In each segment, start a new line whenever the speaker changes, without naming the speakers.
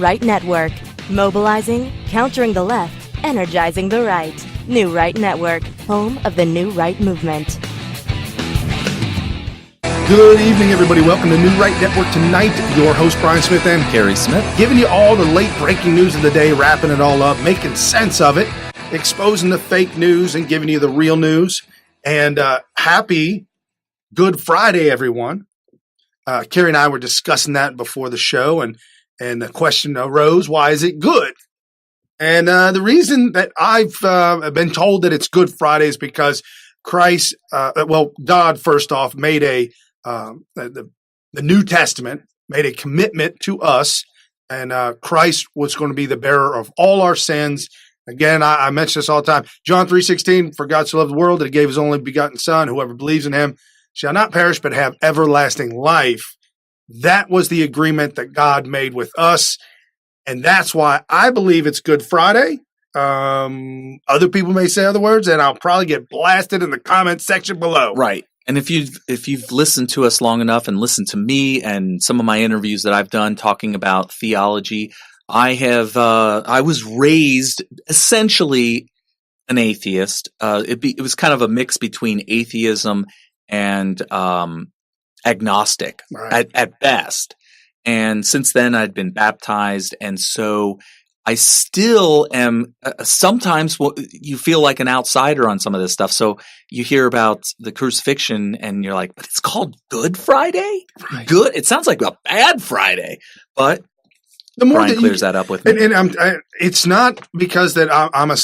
Right Network. Mobilizing, countering the left, energizing the right. New Right Network, home of the New Right movement.
Good evening, everybody. Welcome to New Right Network tonight. Your host, Brian Smith and
Gary Smith,
giving you all the late breaking news of the day, wrapping it all up, making sense of it, exposing the fake news and giving you the real news. And happy Good Friday, everyone. Carrie and I were discussing that before the show, and the question arose, why is it good? And the reason that I've been told that it's Good Friday is because Christ, God, first off, made the New Testament made a commitment to us, and Christ was going to be the bearer of all our sins. Again, I mention this all the time. John 3:16, for God so loved the world that he gave his only begotten Son, whoever believes in him shall not perish but have everlasting life. That was the agreement that God made with us, and that's why I believe it's Good Friday. Other people may say other words, and I'll probably get blasted in the comment section below.
Right. And if you've listened to us long enough and listened to me and some of my interviews that I've done talking about theology, I was raised essentially an atheist. It was kind of a mix between atheism and agnostic, right, at best. And since then, I'd been baptized, and so I still am. Sometimes you feel like an outsider on some of this stuff. So you hear about the crucifixion, and you're like, "But it's called Good Friday. Right. Good. It sounds like a bad Friday." But the more Brian clears that up with me,
and it's not because that I'm a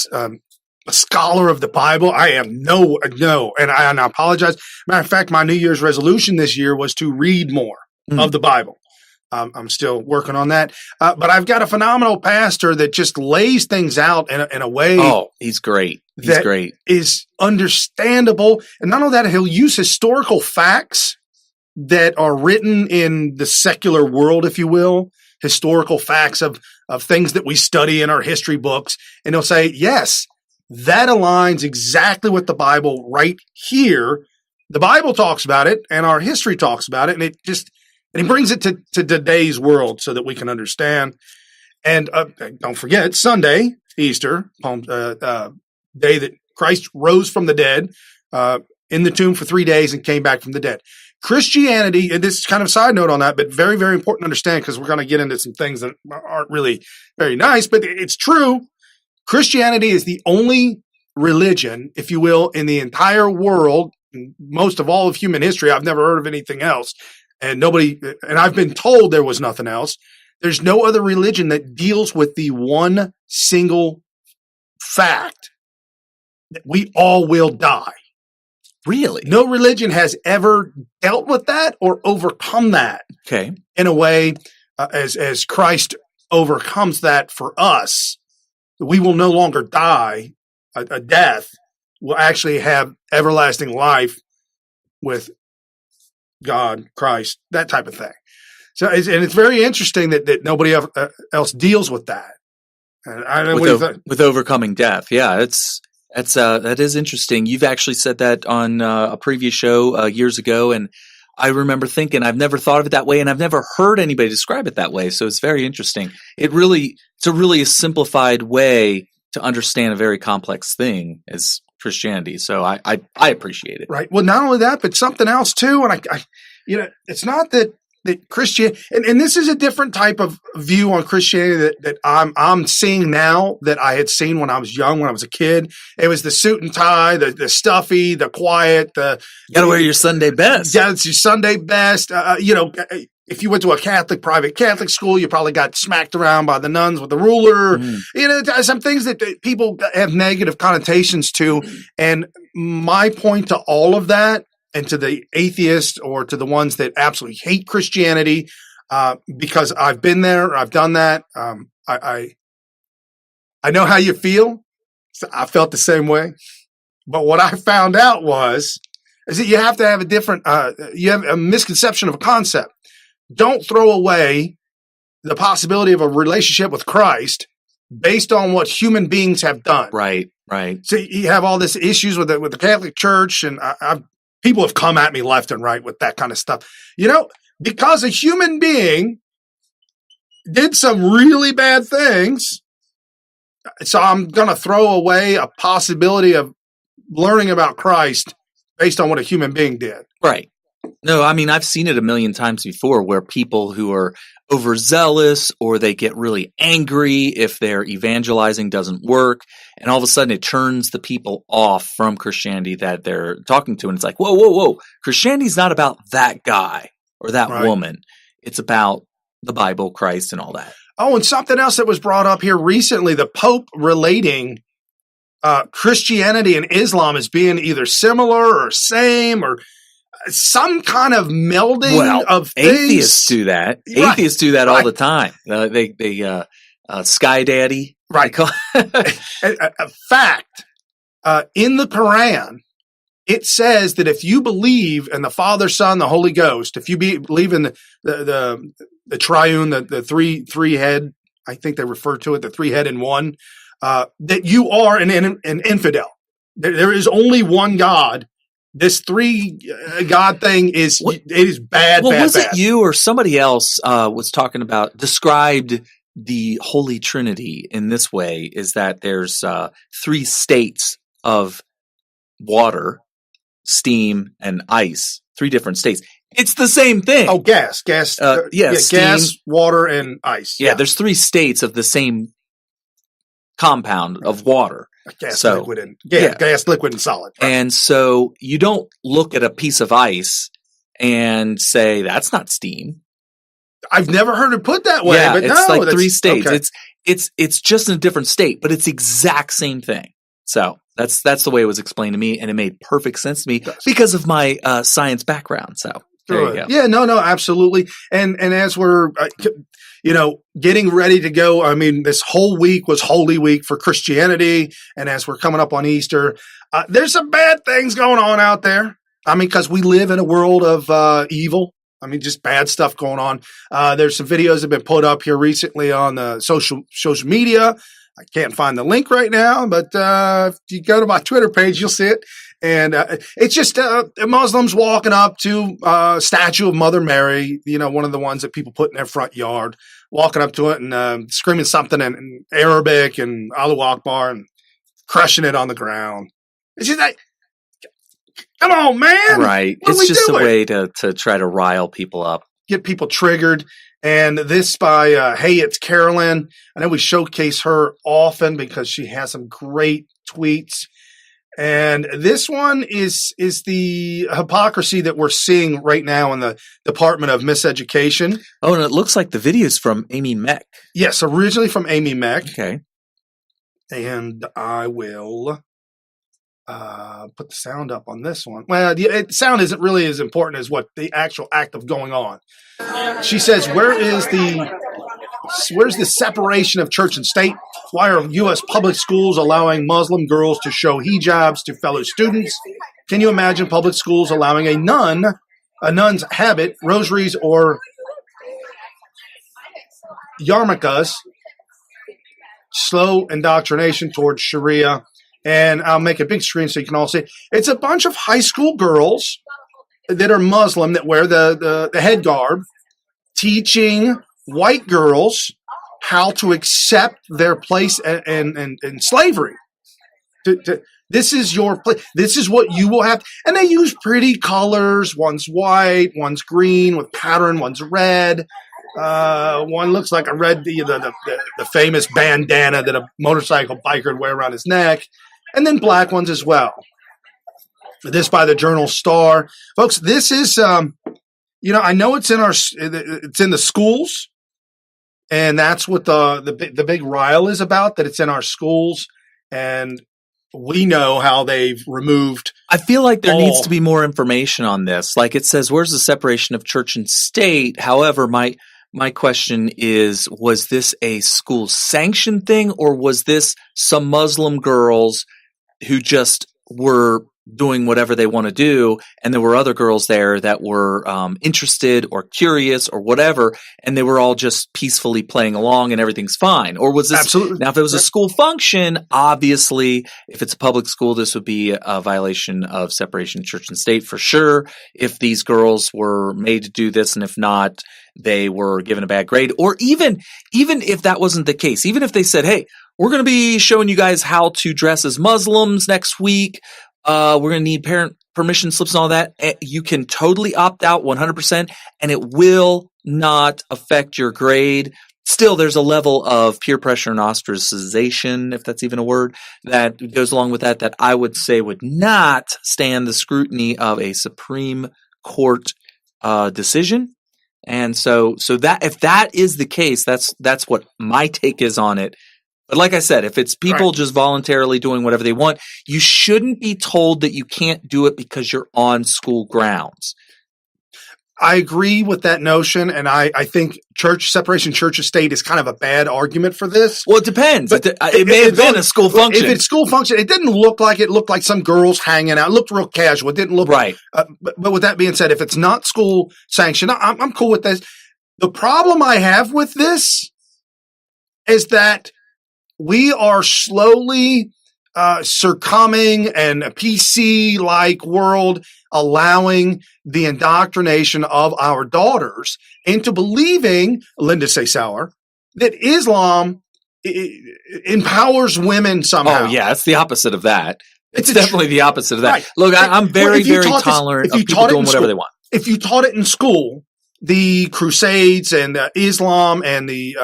scholar of the Bible. I am no, and I apologize. Matter of fact, my New Year's resolution this year was to read more of the Bible. I'm still working on that, but I've got a phenomenal pastor that just lays things out in a way.
Oh, he's great. He's great.
Is understandable, and not only that, he'll use historical facts that are written in the secular world, if you will, historical facts of things that we study in our history books, and he'll say, yes, that aligns exactly with the Bible right here. The Bible talks about it, and our history talks about it, and he brings it to today's world so that we can understand. And don't forget, Sunday, Easter, day that Christ rose from the dead, in the tomb for 3 days and came back from the dead. Christianity, and this is kind of a side note on that, but very, very important to understand because we're going to get into some things that aren't really very nice, but it's true. Christianity is the only religion, if you will, in the entire world, most of all of human history. I've never heard of anything else. And I've been told there was nothing else. There's no other religion that deals with the one single fact that we all will die.
Really?
No religion has ever dealt with that or overcome that.
Okay.
In a way, as Christ overcomes that for us, we will no longer die a death. We'll actually have everlasting life with God, Christ, that type of thing. So, it's very interesting that nobody else deals with that.
With overcoming death, yeah, that is interesting. You've actually said that on a previous show years ago, and I remember thinking I've never thought of it that way, and I've never heard anybody describe it that way. So it's very interesting. It's a really simplified way to understand a very complex thing as Christianity. So I appreciate it.
Right. Well, not only that, but something else too. And I it's not that Christianity, and this is a different type of view on Christianity that I'm seeing now that I had seen when I was young, when I was a kid. It was the suit and tie, the stuffy, the quiet, you
got to wear your Sunday best.
Yeah, it's your Sunday best. If you went to a private Catholic school, you probably got smacked around by the nuns with the ruler. Some things that people have negative connotations to. And my point to all of that, and to the atheists or to the ones that absolutely hate Christianity, because I've been there, I've done that. I know how you feel. I felt the same way. But what I found out is that you have to have you have a misconception of a concept. Don't throw away the possibility of a relationship with Christ based on what human beings have done.
Right.
So you have all these issues with the Catholic Church, and people have come at me left and right with that kind of stuff. Because a human being did some really bad things. So I'm going to throw away a possibility of learning about Christ based on what a human being did.
Right. No, I mean, I've seen it a million times before where people who are overzealous or they get really angry if their evangelizing doesn't work, and all of a sudden it turns the people off from Christianity that they're talking to. And it's like, whoa, whoa, whoa. Christianity's not about that guy or that woman. It's about the Bible, Christ, and all that.
Oh, and something else that was brought up here recently, the Pope relating Christianity and Islam as being either similar or same or some kind of melding of things.
Atheists do that. Right. Atheists do that all the time. They Sky Daddy.
Right. A fact, in the Quran, it says that if you believe in the Father, Son, the Holy Ghost, if you believe in the triune, the three head, I think they refer to it, the three head in one, that you are an infidel. There is only one God. This three God thing is bad.
Well, was
bad.
It you or somebody else was talking about, described the Holy Trinity in this way, is that there's three states of water, steam, and ice, three different states. It's the same thing.
Oh, gas,
steam,
gas, water, and ice.
Yeah, there's three states of the same compound of water.
Gas, liquid, and solid. Right.
And so you don't look at a piece of ice and say, that's not steam.
I've never heard it put that way.
Yeah,
but
it's like three states.
Okay.
It's just in a different state, but it's the exact same thing. So that's the way it was explained to me, and it made perfect sense to me because of my science background. So there you go.
Yeah, no, absolutely. And as we're getting ready to go, I mean, this whole week was Holy Week for Christianity, and as we're coming up on Easter, there's some bad things going on out there. I mean, because we live in a world of evil. I mean, just bad stuff going on. There's some videos that have been put up here recently on the social media. I can't find the link right now, but if you go to my Twitter page, you'll see it. And it's just Muslims walking up to a statue of Mother Mary, one of the ones that people put in their front yard, walking up to it and screaming something in Arabic and Allahu Akbar and crushing it on the ground. It's just like, come on, man.
Right. It's just a way to try to rile people up.
Get people triggered. And this by Hey, It's Carolyn. I know we showcase her often because she has some great tweets. And this one is the hypocrisy that we're seeing right now in the Department of Miseducation.
Oh, and it looks like the video is from Amy Meck.
Yes, originally from Amy Meck.
Okay.
And I will put the sound up on this one. Well, the sound isn't really as important as what the actual act of going on. She says, where's the separation of church and state? Why are U.S. public schools allowing Muslim girls to show hijabs to fellow students? Can you imagine public schools allowing a nun's habit, rosaries, or yarmulkes? Slow indoctrination towards Sharia. And I'll make a big screen so you can all see it. It's a bunch of high school girls that are Muslim that wear the head garb, teaching white girls how to accept their place in slavery. This is your place. This is what you will have. And they use pretty colors. One's white, one's green with pattern, one's red. One looks like a red, the famous bandana that a motorcycle biker would wear around his neck. And then black ones as well. This by the Journal Star. Folks, this is, I know it's in the schools. And that's what the big rile is about, that it's in our schools. And we know how they've removed.
I feel like there needs to be more information on this. Like it says, where's the separation of church and state? However, my question is, was this a school sanctioned thing, or was this some Muslim girls who just were doing whatever they want to do, and there were other girls there that were interested or curious or whatever, and they were all just peacefully playing along and everything's fine? Or was this
Absolutely.
now? If it was a school function, obviously, if it's a public school, this would be a violation of separation of church and state for sure. If these girls were made to do this, and if not, they were given a bad grade, or even if that wasn't the case, even if they said, "Hey, we're going to be showing you guys how to dress as Muslims next week. We're going to need parent permission slips and all that." You can totally opt out 100%, and it will not affect your grade. Still, there's a level of peer pressure and ostracization, if that's even a word, that goes along with that I would say would not stand the scrutiny of a Supreme Court decision. And so that if that is the case, that's what my take is on it. But like I said, if it's people just voluntarily doing whatever they want, you shouldn't be told that you can't do it because you're on school grounds.
I agree with that notion, and I think separation church and state is kind of a bad argument for this.
Well, it depends. It may have been a school function.
If it's school function, it didn't look like it looked like some girls hanging out. It looked real casual. It didn't look
right.
But with that being said, if it's not school sanctioned, I'm cool with this. The problem I have with this is that we are slowly succumbing and a PC-like world allowing the indoctrination of our daughters into believing, Linda Sauer, that Islam empowers women somehow.
Oh, yeah, it's the opposite of that. It's definitely the opposite of that.
Right.
Look, I'm very, very tolerant of people doing whatever they want.
If you taught it in school, the Crusades and Islam and the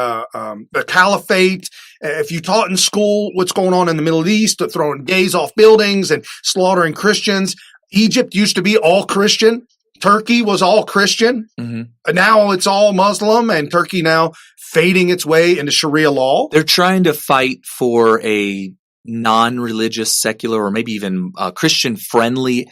Caliphate, if you taught in school what's going on in the Middle East, throwing gays off buildings and slaughtering Christians, Egypt used to be all Christian. Turkey was all Christian. Mm-hmm. Now it's all Muslim, and Turkey now fading its way into Sharia law.
They're trying to fight for a non-religious, secular, or maybe even Christian-friendly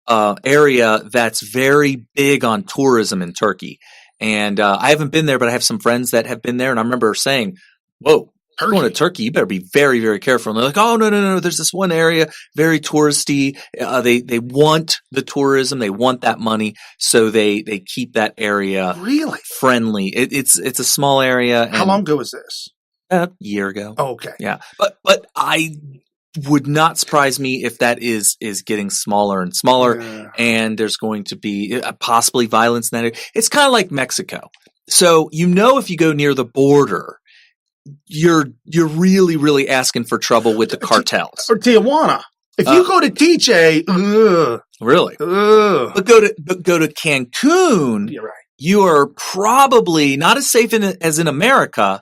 area that's very big on tourism in Turkey. And I haven't been there, but I have some friends that have been there, and I remember saying, "Whoa, you're going to Turkey, you better be very, very careful." And they're like, "Oh, no, there's this one area, very touristy. They want the tourism, they want that money, so they keep that area
really
friendly." It's a small area.
How long ago was this?
A year ago.
Oh, okay.
Yeah, but I would not surprise me if that is getting smaller and smaller, and there's going to be possibly violence in that area. It's kind of like Mexico. So if you go near the border, you're really, really asking for trouble with the cartels.
Or Tijuana. If you go to TJ,
really? But go to Cancun,
you're right.
You are probably not as safe as in America,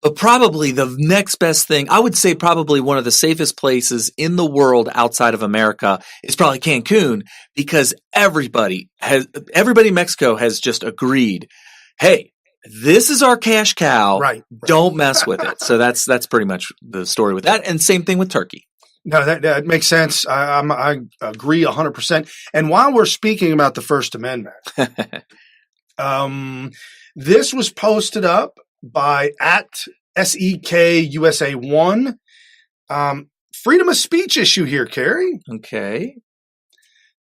but probably the next best thing. I would say probably one of the safest places in the world outside of America is probably Cancun, because everybody in Mexico has just agreed, hey, this is our cash cow.
Right.
Don't mess with it. So that's pretty much the story with that. And same thing with Turkey.
No, that makes sense. I agree 100%. And while we're speaking about the First Amendment, this was posted up by @SEKUSA1. Freedom of speech issue here, Carrie.
Okay.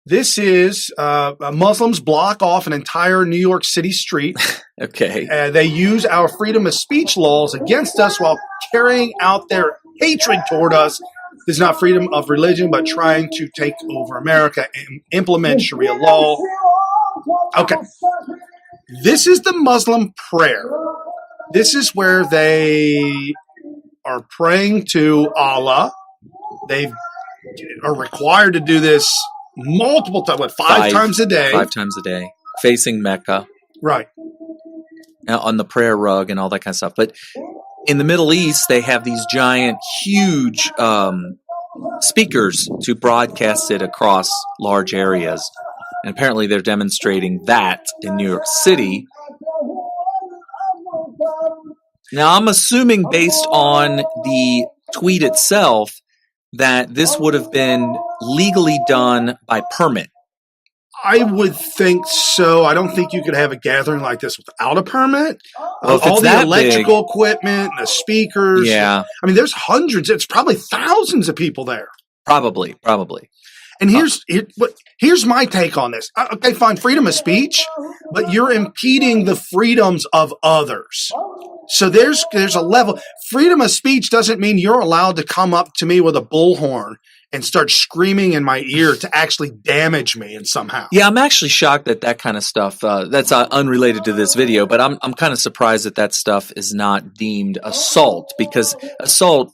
This is Muslims block off an entire New York City street.
Okay.
They use our freedom of speech laws against us while carrying out their hatred toward us. This is not freedom of religion, but trying to take over America and implement Sharia law. Okay. This is the Muslim prayer. This is where they are praying to Allah. They are required to do this multiple times, five times a day.
5 times a day, facing Mecca.
Right.
On the prayer rug and all that kind of stuff. But in the Middle East, they have these giant, huge speakers to broadcast it across large areas. And apparently they're demonstrating that in New York City. Now, I'm assuming based on the tweet itself that this would have been legally done by permit.
I would think so. I don't think you could have a gathering like this without a permit.
Well,
all the electrical equipment, the speakers.
Yeah.
I mean, there's hundreds. It's probably thousands of people there.
Probably.
And here's my take on this. Okay, fine, freedom of speech, but you're impeding the freedoms of others. So there's a level. Freedom of speech doesn't mean you're allowed to come up to me with a bullhorn and start screaming in my ear to actually damage me and somehow.
Yeah, I'm actually shocked that kind of stuff, that's unrelated to this video, but I'm kind of surprised that stuff is not deemed assault, because assault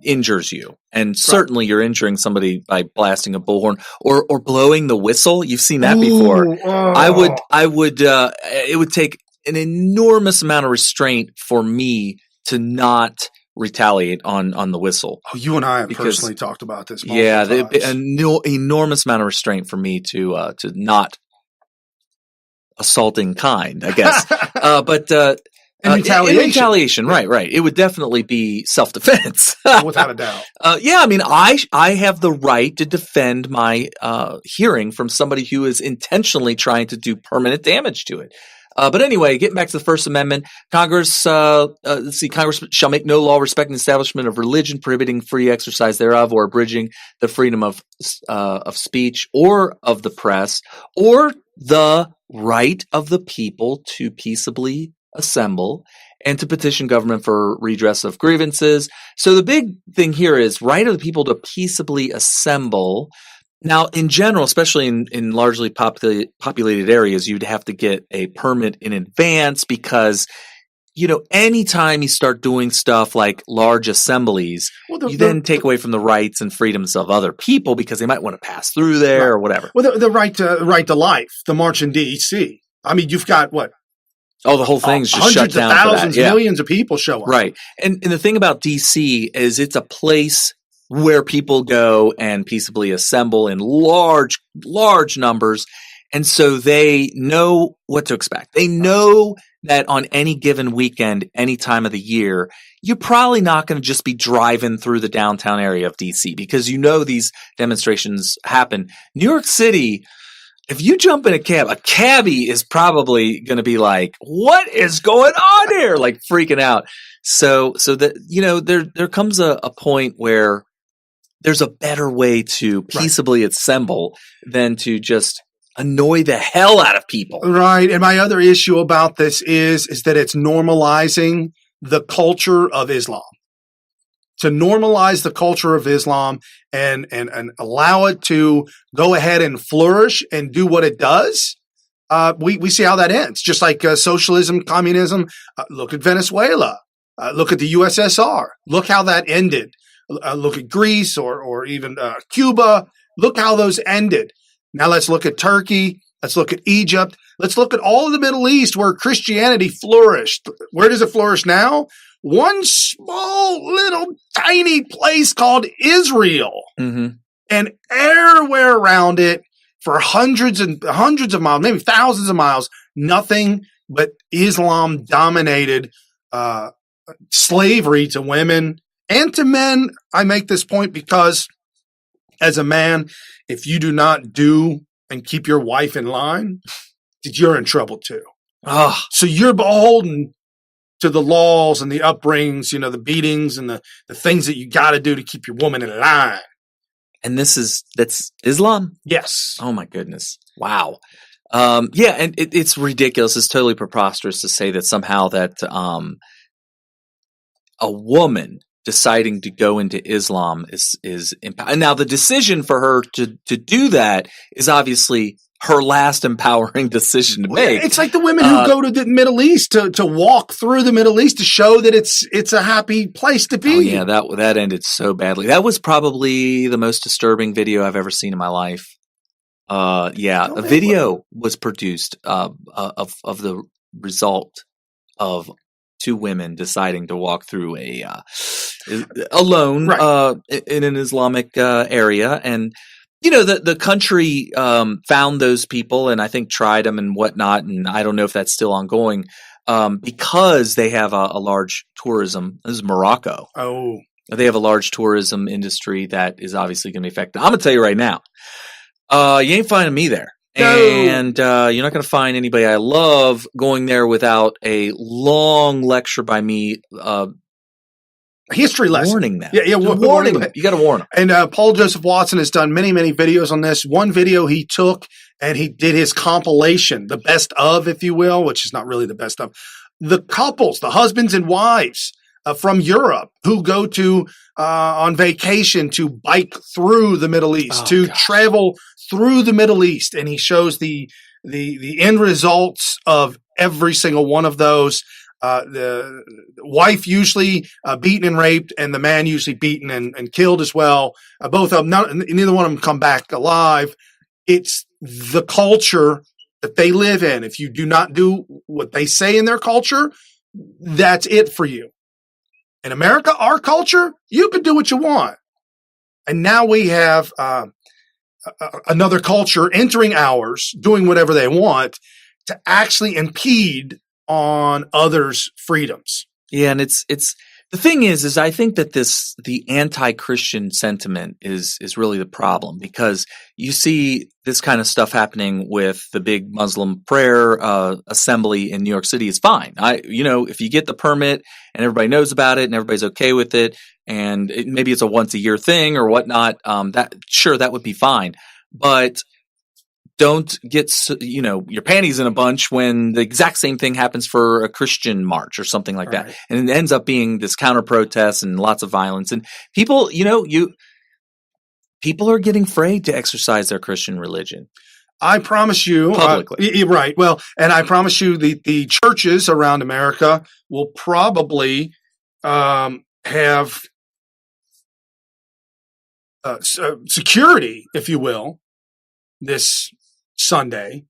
injures you. And certainly you're injuring somebody by blasting a bullhorn or blowing the whistle. You've seen that before. It would take an enormous amount of restraint for me to not retaliate on the whistle.
Oh, you and I have personally talked about this.
Yeah, an enormous amount of restraint for me to not assaulting kind, I guess. But
in
retaliation, right. It would definitely be self-defense,
without a doubt.
Yeah, I mean, I have the right to defend my hearing from somebody who is intentionally trying to do permanent damage to it. But anyway, getting back to the First Amendment, Congress shall make no law respecting the establishment of religion, prohibiting free exercise thereof, or abridging the freedom of speech or of the press, or the right of the people to peaceably assemble and to petition government for redress of grievances. So the big thing here is right of the people to peaceably assemble. Now, in general, especially in largely populated areas, you'd have to get a permit in advance because, anytime you start doing stuff like large assemblies, you then take away from the rights and freedoms of other people because they might want to pass through there or whatever.
Well, the right to life, the March in D.C. I mean, you've got what?
Oh, the whole thing's just shut down.
Hundreds of thousands,
for that. Yeah.
Millions of people show up.
Right. And the thing about D.C. is it's a place where people go and peaceably assemble in large numbers. And so they know what to expect. They know that on any given weekend, any time of the year, you're probably not going to just be driving through the downtown area of DC because these demonstrations happen. New York City, if you jump in a cabbie is probably going to be like, what is going on here? Like freaking out. So that, there comes a point where there's a better way to peaceably assemble than to just annoy the hell out of people.
Right. And my other issue about this is that it's normalizing the culture of Islam. To normalize the culture of Islam and allow it to go ahead and flourish and do what it does, we see how that ends. Just like socialism, communism. Look at Venezuela. Look at the USSR. Look how that ended. Look at Greece or even Cuba. Look how those ended. Now let's look at Turkey. Let's look at Egypt. Let's look at all of the Middle East where Christianity flourished. Where does it flourish now? One small little tiny place called Israel. Mm-hmm. And everywhere around it for hundreds and hundreds of miles, maybe thousands of miles, nothing but Islam dominated slavery to women and to men. I make this point because as a man, if you do not do and keep your wife in line, you're in trouble too. So you're beholden to the laws and the upbringings, the beatings and the things that you got to do to keep your woman in line.
And that's Islam?
Yes.
Oh my goodness. Wow. Yeah. And it's ridiculous. It's totally preposterous to say that somehow that a woman deciding to go into Islam is now the decision for her to do that is obviously her last empowering decision to make.
It's like the women who go to the Middle East to walk through the Middle East to show that it's a happy place to be.
Oh yeah, that ended so badly. That was probably the most disturbing video I've ever seen in my life. A video was produced of the result of two women deciding to walk through alone in an Islamic area. And, the country found those people and I think tried them and whatnot. And I don't know if that's still ongoing because they have a large tourism. This is Morocco.
Oh.
They have a large tourism industry that is obviously going to be affected. I'm going to tell you right now, you ain't finding me there. No. And you're not going to find anybody I love going there without a long lecture by me
history lesson.
Warning them.
Yeah,
warning them. You got to warn them.
And Paul Joseph Watson has done many, many videos on this. One video he took and he did his compilation, the best of, if you will, which is not really the best of, the couples, the husbands and wives from Europe who go to on vacation to bike through the Middle East, travel through the Middle East, and he shows the end results of every single one of those. The wife usually beaten and raped, and the man usually beaten and killed as well. Both of them, neither one of them come back alive. It's the culture that they live in. If you do not do what they say in their culture, that's it for you. In America, our culture, you can do what you want. And now we have another culture entering ours, doing whatever they want to actually impede on others' freedoms.
Yeah, and it's the thing is I think that the anti-Christian sentiment is really the problem, because you see this kind of stuff happening with the big Muslim prayer assembly in New York City is fine. If you get the permit and everybody knows about it and everybody's okay with it, and maybe it's a once a year thing or whatnot, that would be fine. But don't get your panties in a bunch when the exact same thing happens for a Christian march or something like that, and it ends up being this counter protest and lots of violence. And people, people are getting afraid to exercise their Christian religion.
I promise you,
publicly,
right? Well, and I promise you, the churches around America will probably have security, if you will, this Sunday,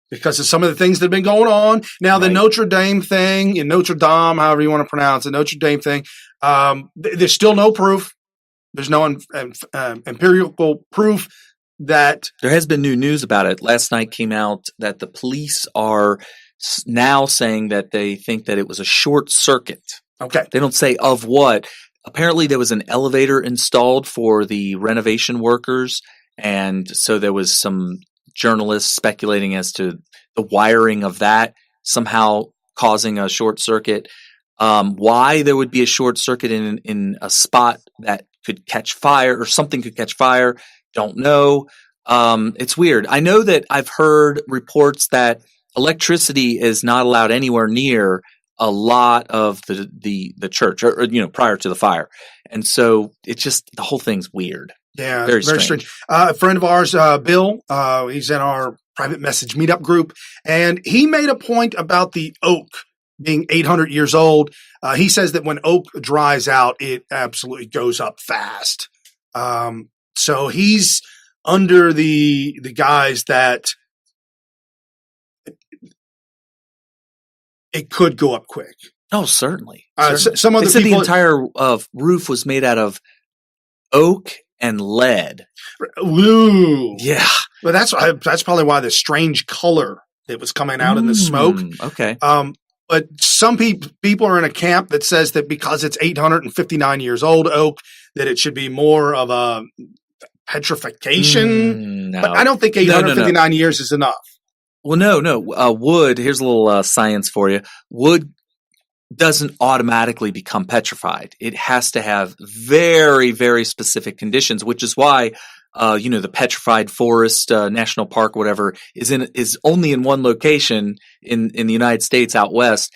because of some of the things that have been going on. Now, the Notre Dame thing, in Notre Dame, however you want to pronounce it, Notre Dame thing, there's still no proof. There's no empirical proof that
there has been new news about it. Last night came out that the police are now saying that they think that it was a short circuit.
Okay.
They don't say of what. Apparently there was an elevator installed for the renovation workers, and so there was some journalists speculating as to the wiring of that somehow causing a short circuit. Why there would be a short circuit in a spot that could catch fire or something could catch fire, don't know. It's weird. I know that I've heard reports that electricity is not allowed anywhere near a lot of the church or prior to the fire. And so it's just, the whole thing's weird.
Yeah, very strange. A friend of ours, Bill, he's in our private message meetup group, and he made a point about the oak being 800 years old. He says that when oak dries out, it absolutely goes up fast. So he's under the guise that it could go up quick.
Oh, certainly.
Some other
they said
people,
the entire roof was made out of oak and lead.
Ooh.
Yeah.
Well, that's probably why the strange color that was coming out in the smoke.
Okay.
But some people are in a camp that says that because it's 859 years old oak, that it should be more of a petrification.
No.
But I don't think 859 years is enough.
Well, no. Wood, here's a little science for you. Wood doesn't automatically become petrified. It has to have very, very specific conditions, which is why, the Petrified Forest National Park, whatever, is only in one location in the United States out west.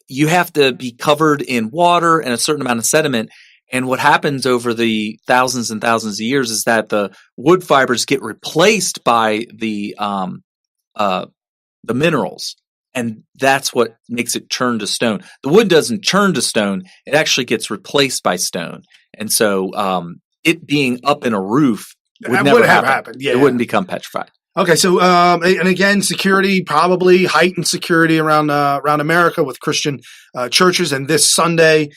You have to be covered in water and a certain amount of sediment. And what happens over the thousands and thousands of years is that the wood fibers get replaced by the minerals. And that's what makes it turn to stone. The wood doesn't turn to stone. It actually gets replaced by stone. And so it being up in a roof would never have happened.
Yeah.
It wouldn't become petrified.
Okay, so and again, security, probably heightened security around America with Christian churches. And this Sunday,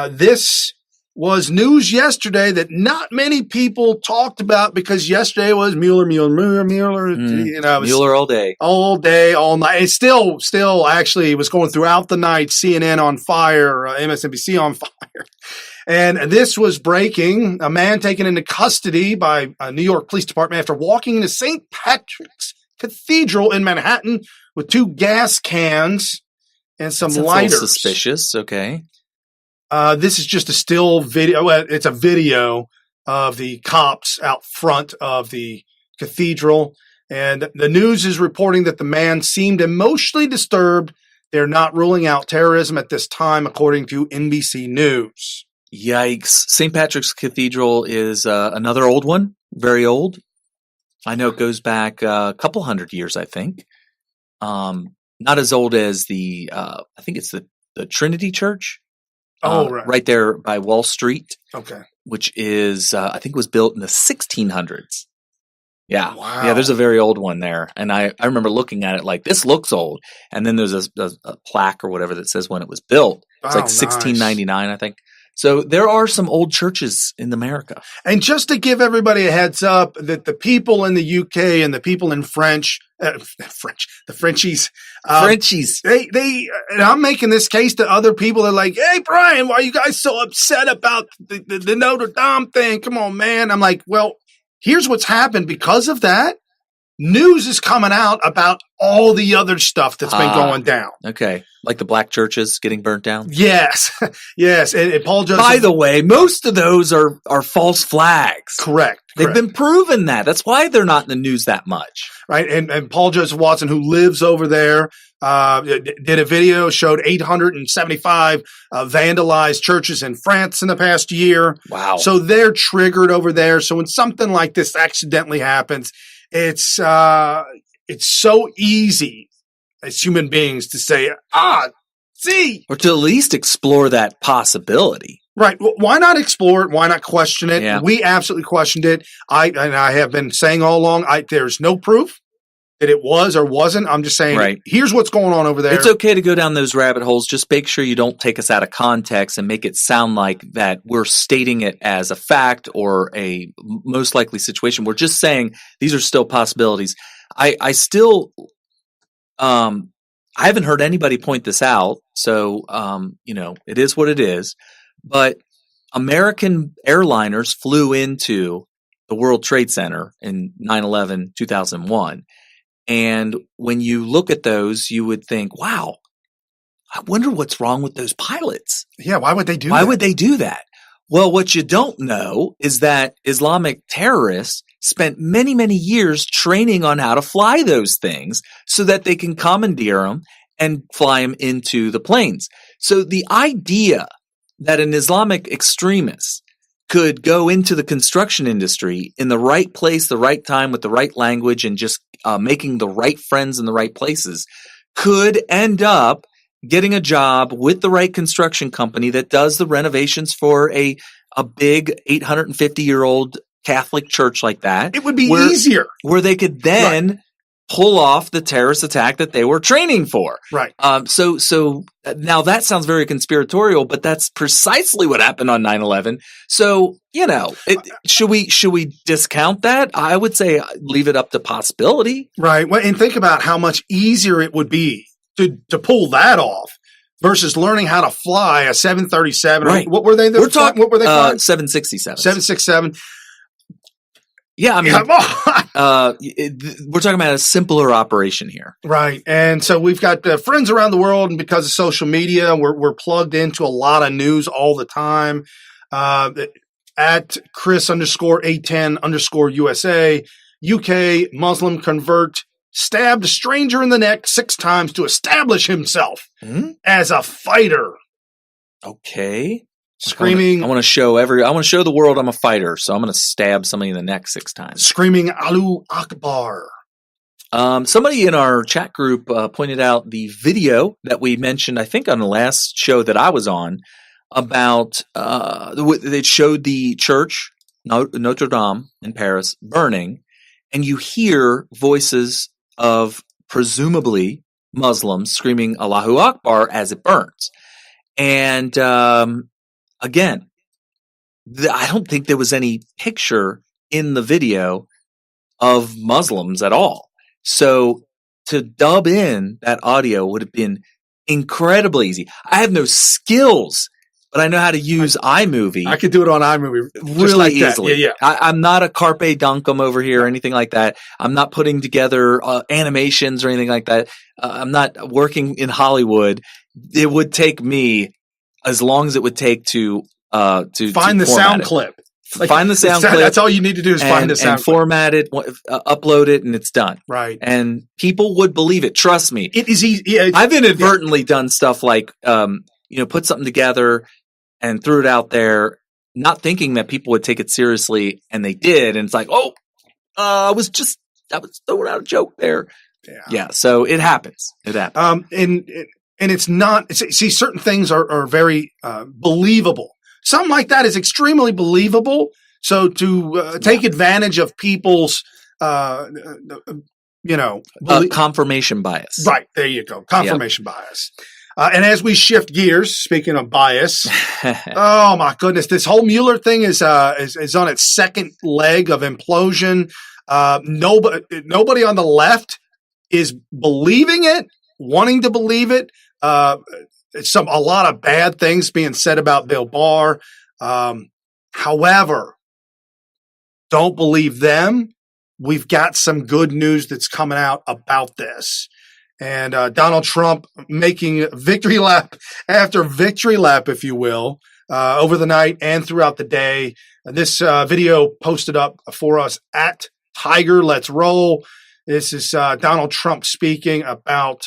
this was news yesterday that not many people talked about, because yesterday was Mueller.
Mueller all day,
all night. It still actually was going throughout the night. CNN on fire, MSNBC on fire. And this was breaking. A man taken into custody by a New York Police Department after walking into St. Patrick's Cathedral in Manhattan with 2 gas cans and some lighters.
Suspicious. Okay.
This is just a still video. Well, it's a video of the cops out front of the cathedral. And the news is reporting that the man seemed emotionally disturbed. They're not ruling out terrorism at this time, according to NBC News.
Yikes. St. Patrick's Cathedral is another old one, very old. I know it goes back a couple hundred years, I think. Not as old as I think it's the Trinity Church.
Right.
Right there by Wall Street.
Okay.
Which is, I think was built in the 1600s. Yeah.
Wow.
Yeah, there's a very old one there. And I remember looking at it like, this looks old. And then there's a plaque or whatever that says when it was built. It's like 1699, I think. So there are some old churches in America.
And just to give everybody a heads up that the people in the UK and the people in the Frenchies, and I'm making this case to other people that are like, hey, Brian, why are you guys so upset about the Notre Dame thing? Come on, man. I'm like, well, here's what's happened because of that. News is coming out about all the other stuff that's been going down.
Okay. Like the black churches getting burnt down?
Yes. Yes. And Paul Joseph.
By the way, most of those are false flags.
Correct.
They've been proven that. That's why they're not in the news that much.
Right. And Paul Joseph Watson, who lives over there, did a video, showed 875 vandalized churches in France in the past year.
Wow.
So they're triggered over there. So when something like this accidentally happens, it's so easy as human beings to say, see.
Or to at least explore that possibility.
Right. Well, why not explore it? Why not question it?
Yeah.
We absolutely questioned it. I have been saying all along, there's no proof that it was or wasn't. I'm just saying, Here's what's going on over there.
It's okay to go down those rabbit holes. Just make sure you don't take us out of context and make it sound like that we're stating it as a fact or a most likely situation. We're just saying these are still possibilities. I still, I haven't heard anybody point this out. So, it is what it is. But American airliners flew into the World Trade Center in 9/11, 2001. And when you look at those, you would think, wow, I wonder what's wrong with those pilots.
Yeah, why would they do that?
Why would they do that? Well, what you don't know is that Islamic terrorists spent many, many years training on how to fly those things so that they can commandeer them and fly them into the planes. So the idea that an Islamic extremist could go into the construction industry in the right place, the right time, with the right language, and just making the right friends in the right places, could end up getting a job with the right construction company that does the renovations for a big 850-year-old Catholic church like that.
It would be easier.
Where they could then pull off the terrorist attack that they were training for.
Right.
So now that sounds very conspiratorial, but that's precisely what happened on 9/11. So, should we discount that? I would say leave it up to possibility.
Right. Well, and think about how much easier it would be to pull that off versus learning how to fly a 737.
Right.
What were they?
What were they flying?
767.
767. Yeah, I mean,
come on.
We're talking about a simpler operation here.
Right. And so we've got friends around the world, and because of social media, we're plugged into a lot of news all the time. At Chris_A10_USA, UK Muslim convert stabbed a stranger in the neck 6 times to establish himself as a fighter.
Okay.
Screaming.
I want to show the world I'm a fighter, so I'm going to stab somebody in the neck 6 times.
Screaming Allahu Akbar.
Somebody in our chat group pointed out the video that we mentioned, I think, on the last show that I was on, about they showed the church, Notre Dame in Paris, burning, and you hear voices of presumably Muslims screaming Allahu Akbar as it burns. And again, I don't think there was any picture in the video of Muslims at all. So to dub in that audio would have been incredibly easy. I have no skills, but I know how to use iMovie.
I could do it on iMovie
really
like
easily.
Yeah.
I'm not a carpe dunkum over here or anything like that. I'm not putting together animations or anything like that. I'm not working in Hollywood. It would take me as long as it would take to
find the
format
sound
it.
clip.
Find the sound clip.
That's all you need to do is find the sound
and format it, upload it, and it's done.
Right.
And people would believe it. Trust me.
It is easy. Yeah,
I've inadvertently done stuff like, put something together and threw it out there, not thinking that people would take it seriously, and they did. And it's like, I was throwing out a joke there. Yeah. So it happens. It happens.
And it's not. See, certain things are very believable. Something like that is extremely believable. So to take advantage of people's,
confirmation bias.
Right. There you go. Confirmation bias. And as we shift gears, speaking of bias, oh my goodness, this whole Mueller thing is on its second leg of implosion. Nobody on the left is believing it, wanting to believe it. A lot of bad things being said about Bill Barr. However, don't believe them. We've got some good news that's coming out about this. And Donald Trump making victory lap after victory lap, if you will, over the night and throughout the day. This video posted up for us at Tiger Let's Roll. This is Donald Trump speaking about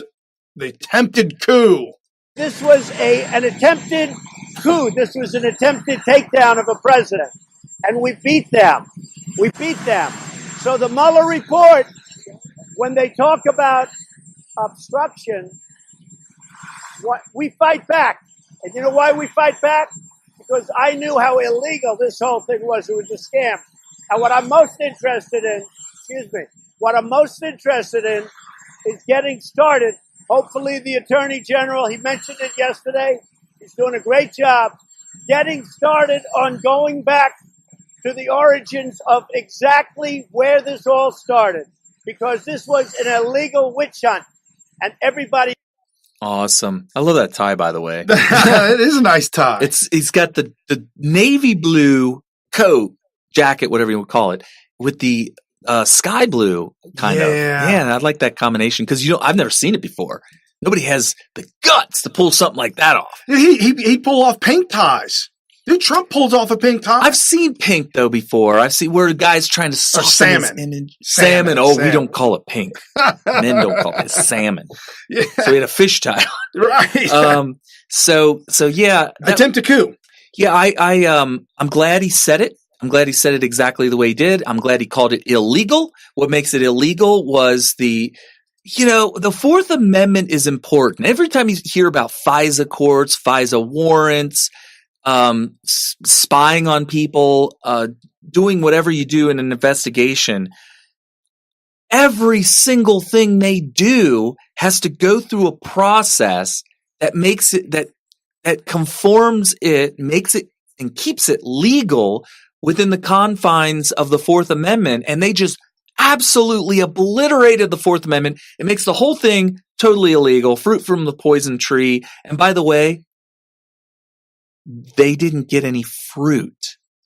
the attempted coup.
This was an attempted coup. This was an attempted takedown of a president. And we beat them. We beat them. So the Mueller report, when they talk about obstruction, we fight back. And you know why we fight back? Because I knew how illegal this whole thing was. It was a scam. And what I'm most interested in, is getting started. Hopefully the Attorney General, he mentioned it yesterday, he's doing a great job getting started on going back to the origins of exactly where this all started. Because this was an illegal witch hunt. And everybody...
Awesome. I love that tie, by the way.
It is a nice tie.
He's got the navy blue coat, jacket, whatever you would call it, with the sky blue kind of. Yeah, I like that combination because I've never seen it before. Nobody has the guts to pull something like that off.
He'd pull off pink ties. Dude, Trump pulls off a pink tie.
I've seen pink though before. I've seen where a guy's trying to soften his image. Salmon.
Salmon.
We don't call it pink. Men don't call it salmon. Yeah. So he had a fish tie on.
Right.
So yeah.
Attempt to coup.
Yeah, I'm glad he said it. I'm glad he said it exactly the way he did. I'm glad he called it illegal. What makes it illegal was the Fourth Amendment is important. Every time you hear about FISA courts, FISA warrants, spying on people, doing whatever you do in an investigation, every single thing they do has to go through a process that makes it, that conforms it, makes it, and keeps it legal within the confines of the Fourth Amendment. And they just absolutely obliterated the Fourth Amendment. It makes the whole thing totally illegal, fruit from the poison tree. And by the way, they didn't get any fruit.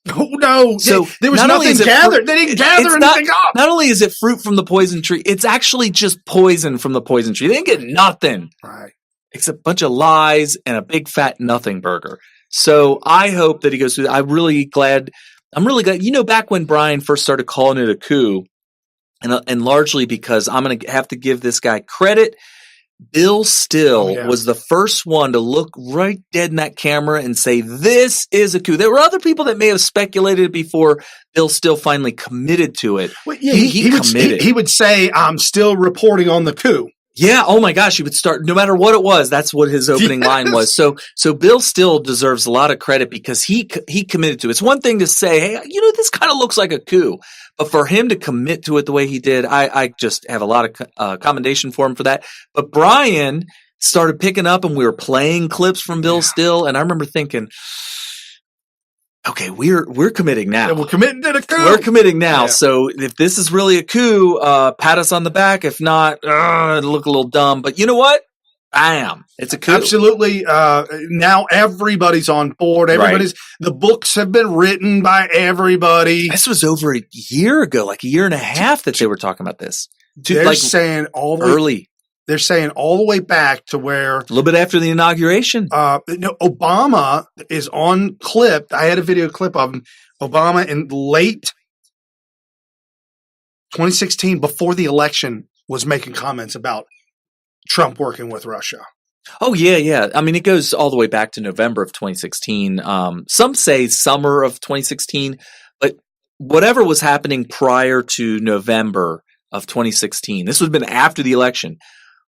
Oh, no.
So
there was nothing gathered. They didn't gather anything up.
Not only is it fruit from the poison tree, it's actually just poison from the poison tree. They didn't get nothing.
Right.
It's a bunch of lies and a big fat nothing burger. So I hope that he goes through that. I'm really glad. Back when Brian first started calling it a coup, and largely because I'm going to have to give this guy credit, Bill Still was the first one to look right dead in that camera and say, this is a coup. There were other people that may have speculated before Bill Still finally committed to it.
Well, yeah, he committed. He would say, I'm still reporting on the coup.
Yeah. Oh my gosh. He would start no matter what it was. That's what his opening line was. So Bill Still deserves a lot of credit because he committed to it. It's one thing to say, hey, this kind of looks like a coup, but for him to commit to it the way he did, I just have a lot of commendation for him for that. But Brian started picking up and we were playing clips from Bill Still. And I remember thinking, okay, we're committing now.
Yeah, we're committing to the coup.
We're committing now. Yeah. So if this is really a coup, pat us on the back. If not, it'll look a little dumb. But you know what? Bam. It's a coup.
Absolutely. Now everybody's on board. The books have been written by everybody.
This was over a year ago, like a year and a half that they were talking about this.
They're saying all the
early.
they're saying all the way back to where
A little bit after the inauguration.
Obama is on clip. I had a video clip of him. Obama in late 2016, before the election, was making comments about Trump working with Russia.
Oh, yeah. I mean, it goes all the way back to November of 2016. Some say summer of 2016, but whatever was happening prior to November of 2016, this would have been after the election,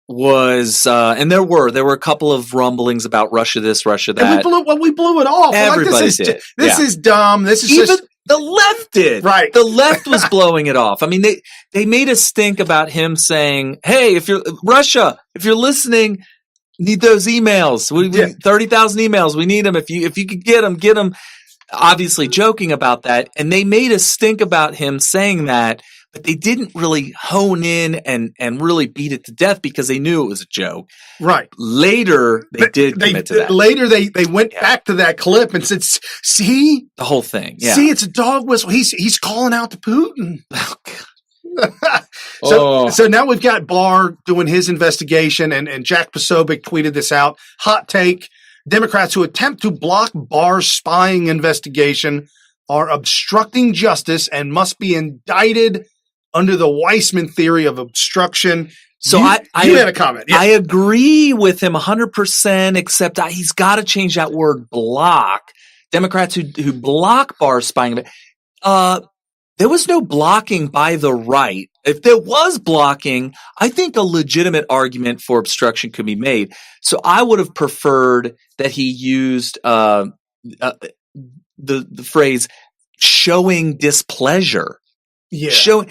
was and there were a couple of rumblings about Russia this, Russia that.
And we blew it off.
Everybody
did.
This
is dumb. This is
even
just
the left did.
Right.
The left was blowing it off. I mean, they made a stink about him saying, "Hey, if you're Russia, if you're listening, need those emails. We 30,000 emails. We need them. If you could get them." Obviously joking about that, and they made a stink about him saying that. But they didn't really hone in and really beat it to death because they knew it was a joke.
Right.
Later, they did commit to that.
Later, they went back to that clip and said, see?
The whole thing. Yeah.
See, it's a dog whistle. He's calling out to Putin.
Oh,
So now we've got Barr doing his investigation, and Jack Posobiec tweeted this out. Hot take. Democrats who attempt to block Barr's spying investigation are obstructing justice and must be indicted under the Weissman theory of obstruction.
So
you
I
had a comment. Yeah.
I agree with him 100%, except he's got to change that word block. Democrats who block Barr spying, there was no blocking by the right. If there was blocking, I think a legitimate argument for obstruction could be made. So I would have preferred that he used the phrase showing displeasure.
Yeah.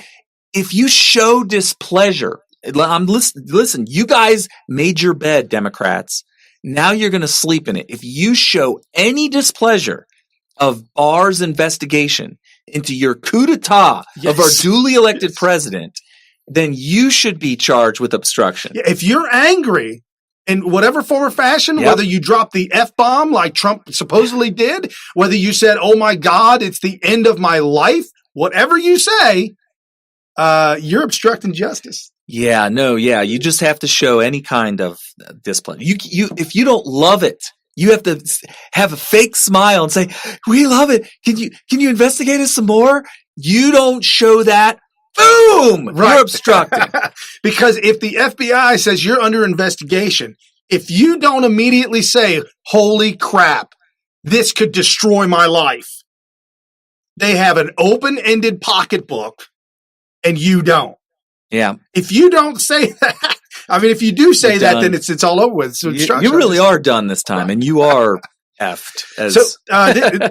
If you show displeasure, listen, you guys made your bed, Democrats. Now you're going to sleep in it. If you show any displeasure of Barr's investigation into your coup d'etat of our duly elected president, then you should be charged with obstruction.
If you're angry in whatever form or fashion, whether you drop the F-bomb like Trump supposedly did, whether you said, oh my God, it's the end of my life, whatever you say, you're obstructing justice.
You just have to show any kind of displeasure. If you don't love it, you have to have a fake smile and say, we love it. Can you investigate us some more? You don't show that. Boom! Right. You're obstructing.
Because if the FBI says you're under investigation, if you don't immediately say, holy crap, this could destroy my life, they have an open-ended pocketbook and you don't.
Yeah.
If you don't say that, I mean, if you do say that, then it's all over with. So
you really are done this time, and you are effed.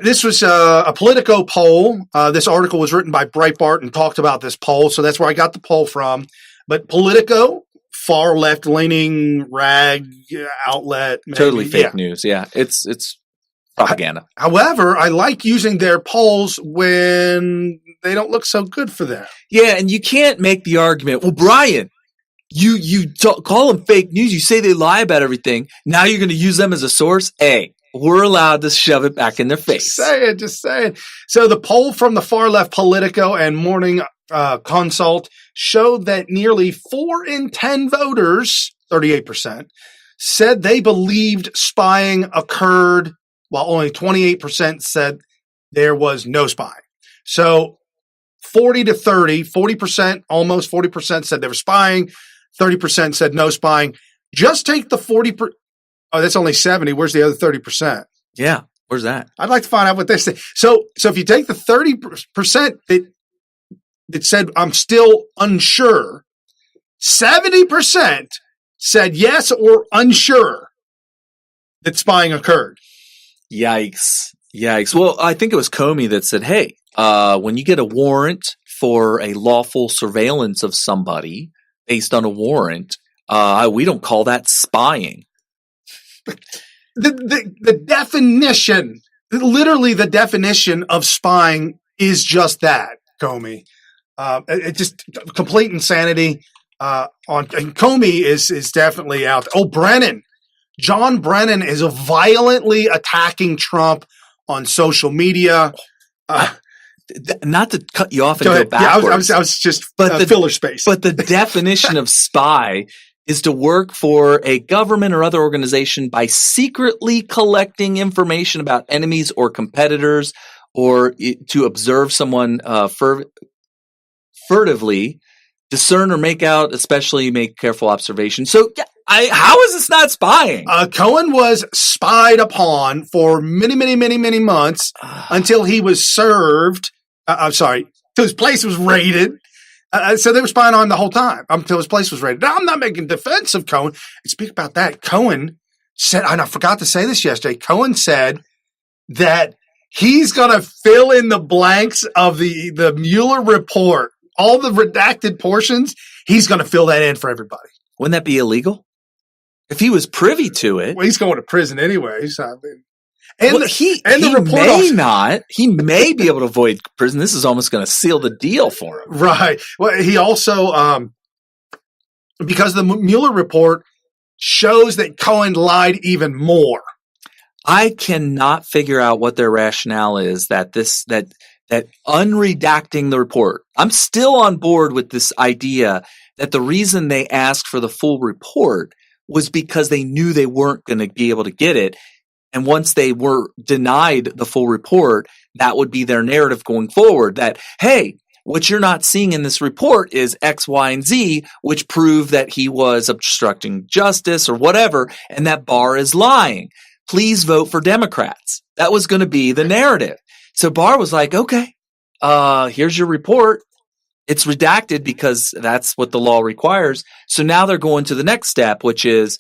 This was a Politico poll. This article was written by Breitbart and talked about this poll, so that's where I got the poll from. But Politico, far left-leaning rag outlet. Maybe.
Totally fake news. Yeah, it's propaganda.
However, I like using their polls when they don't look so good for them.
Yeah, and you can't make the argument, well, Brian, you call them fake news. You say they lie about everything. Now you're going to use them as a source? Hey, we're allowed to shove it back in their face.
Just saying. So the poll from the far left Politico and Morning Consult showed that nearly 4 in 10 voters, 38%, said they believed spying occurred, while only 28% said there was no spying. So 40 to 30, 40%, almost 40% said they were spying, 30% said no spying. Just take the 40%. Oh, that's only 70. Where's the other 30%?
Yeah, where's that?
I'd like to find out what they say. So if you take the 30% that said, I'm still unsure, 70% said yes or unsure that spying occurred.
Yikes. Well, I think it was Comey that said, hey, when you get a warrant for a lawful surveillance of somebody based on a warrant, we don't call that spying.
The definition, literally the definition of spying is just that, Comey. It's just complete insanity. And Comey is definitely out. Oh, Brennan. John Brennan is violently attacking Trump on social media.
Not to cut you off and go backwards.
Yeah, I was just filler space.
But the definition of spy is to work for a government or other organization by secretly collecting information about enemies or competitors, or to observe someone furtively, discern or make out, especially make careful observation. So how is this not spying?
Cohen was spied upon for many months until he was served. Till his place was raided. So they were spying on him the whole time until his place was raided. Now, I'm not making defense of Cohen. I speak about that. Cohen said, and I forgot to say this yesterday, Cohen said that he's going to fill in the blanks of the Mueller report. All the redacted portions, he's going to fill that in for everybody.
Wouldn't that be illegal? If he was privy to it.
Well, he's going to prison anyway.
He may be able to avoid prison. This is almost going to seal the deal for him.
Right. Well, he also, because the Mueller report shows that Cohen lied even more.
I cannot figure out what their rationale is that unredacting the report. I'm still on board with this idea that the reason they asked for the full report was because they knew they weren't going to be able to get it. And once they were denied the full report, that would be their narrative going forward that, hey, what you're not seeing in this report is X, Y, and Z, which prove that he was obstructing justice or whatever, and that Barr is lying. Please vote for Democrats. That was going to be the narrative. So Barr was like, okay, here's your report. It's redacted because that's what the law requires. So now they're going to the next step, which is,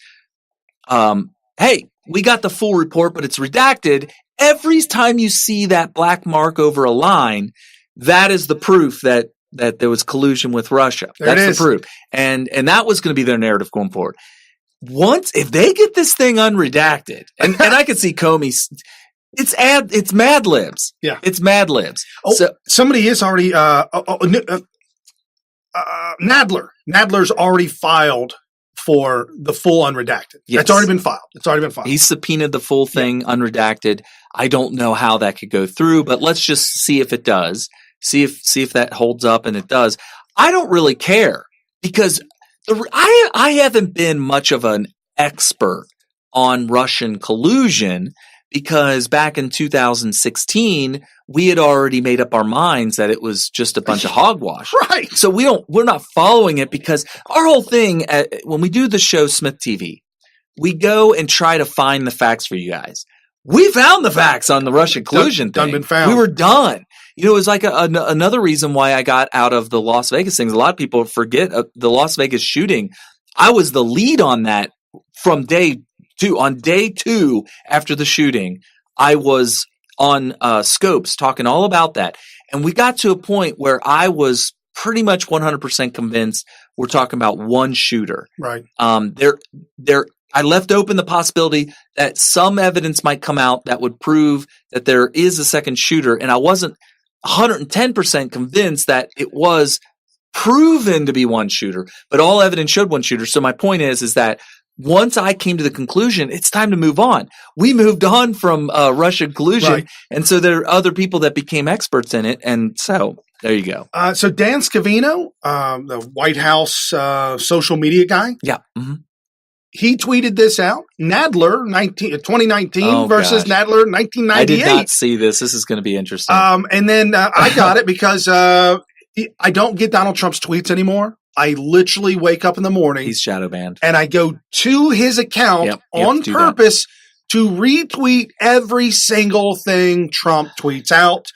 hey, we got the full report, but it's redacted. Every time you see that black mark over a line, that is the proof that there was collusion with Russia. That's the proof. And that was going to be their narrative going forward. If they get this thing unredacted, and I could see Comey, it's Mad Libs.
Yeah.
It's Mad Libs.
Oh, so somebody is already, Nadler. Nadler's already filed for the full unredacted.
Yes.
It's already been filed.
He subpoenaed the full thing unredacted. I don't know how that could go through, but let's just see if it does. See if that holds up, and it does. I don't really care because I haven't been much of an expert on Russian collusion because back in 2016 we had already made up our minds that it was just a bunch of hogwash.
Right.
So we're not following it because our whole thing when we do the show Smith TV, we go and try to find the facts for you guys. We found the facts on the Russian collusion thing.
Been found.
We were done. It was like another reason why I got out of the Las Vegas things. A lot of people forget the Las Vegas shooting. I was the lead on that from day 2. On day 2 after the shooting, I was on Scopes talking all about that. And we got to a point where I was pretty much 100% convinced we're talking about one shooter.
Right.
I left open the possibility that some evidence might come out that would prove that there is a second shooter. And I wasn't 110% convinced that it was proven to be one shooter, but all evidence showed one shooter. So my point is that once I came to the conclusion, it's time to move on. We moved on from Russian collusion. Right. And so there are other people that became experts in it. And so there you go.
So Dan Scavino, the White House social media guy.
Yeah. Mm-hmm.
He tweeted this out. Nadler 2019 versus Nadler 1998.
I did not see this. This is going to be interesting.
And then I got it because I don't get Donald Trump's tweets anymore. I literally wake up in the morning.
He's shadow banned.
And I go to his account on purpose to retweet every single thing Trump tweets out.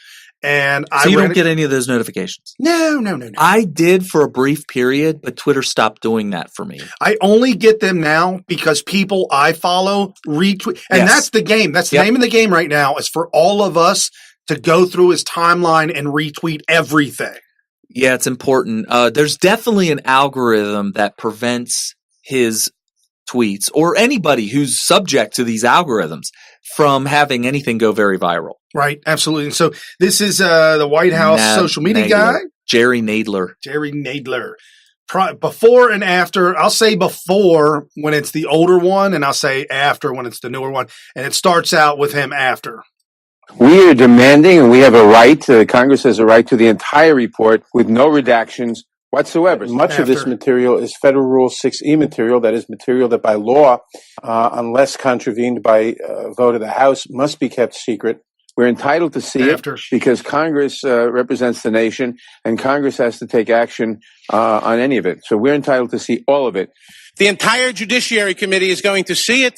And
so you don't get any of those notifications?
No.
I did for a brief period, but Twitter stopped doing that for me.
I only get them now because people I follow retweet. And that's the game. That's the name of the game right now is for all of us to go through his timeline and retweet everything.
Yeah, it's important. There's definitely an algorithm that prevents his tweets or anybody who's subject to these algorithms from having anything go very viral.
Right, absolutely. So this is the White House social media guy.
Jerry Nadler.
Before and after, I'll say before when it's the older one, and I'll say after when it's the newer one. And it starts out with him after.
We are demanding, and we have a right, Congress has a right to the entire report with no redactions whatsoever. Much of this
After.
material is Federal Rule 6E material, that is material that by law, unless contravened by vote of the House, must be kept secret. We're entitled to see
After.
it because Congress represents the nation, and Congress has to take action on any of it. So we're entitled to see all of it.
The entire Judiciary Committee is going to see it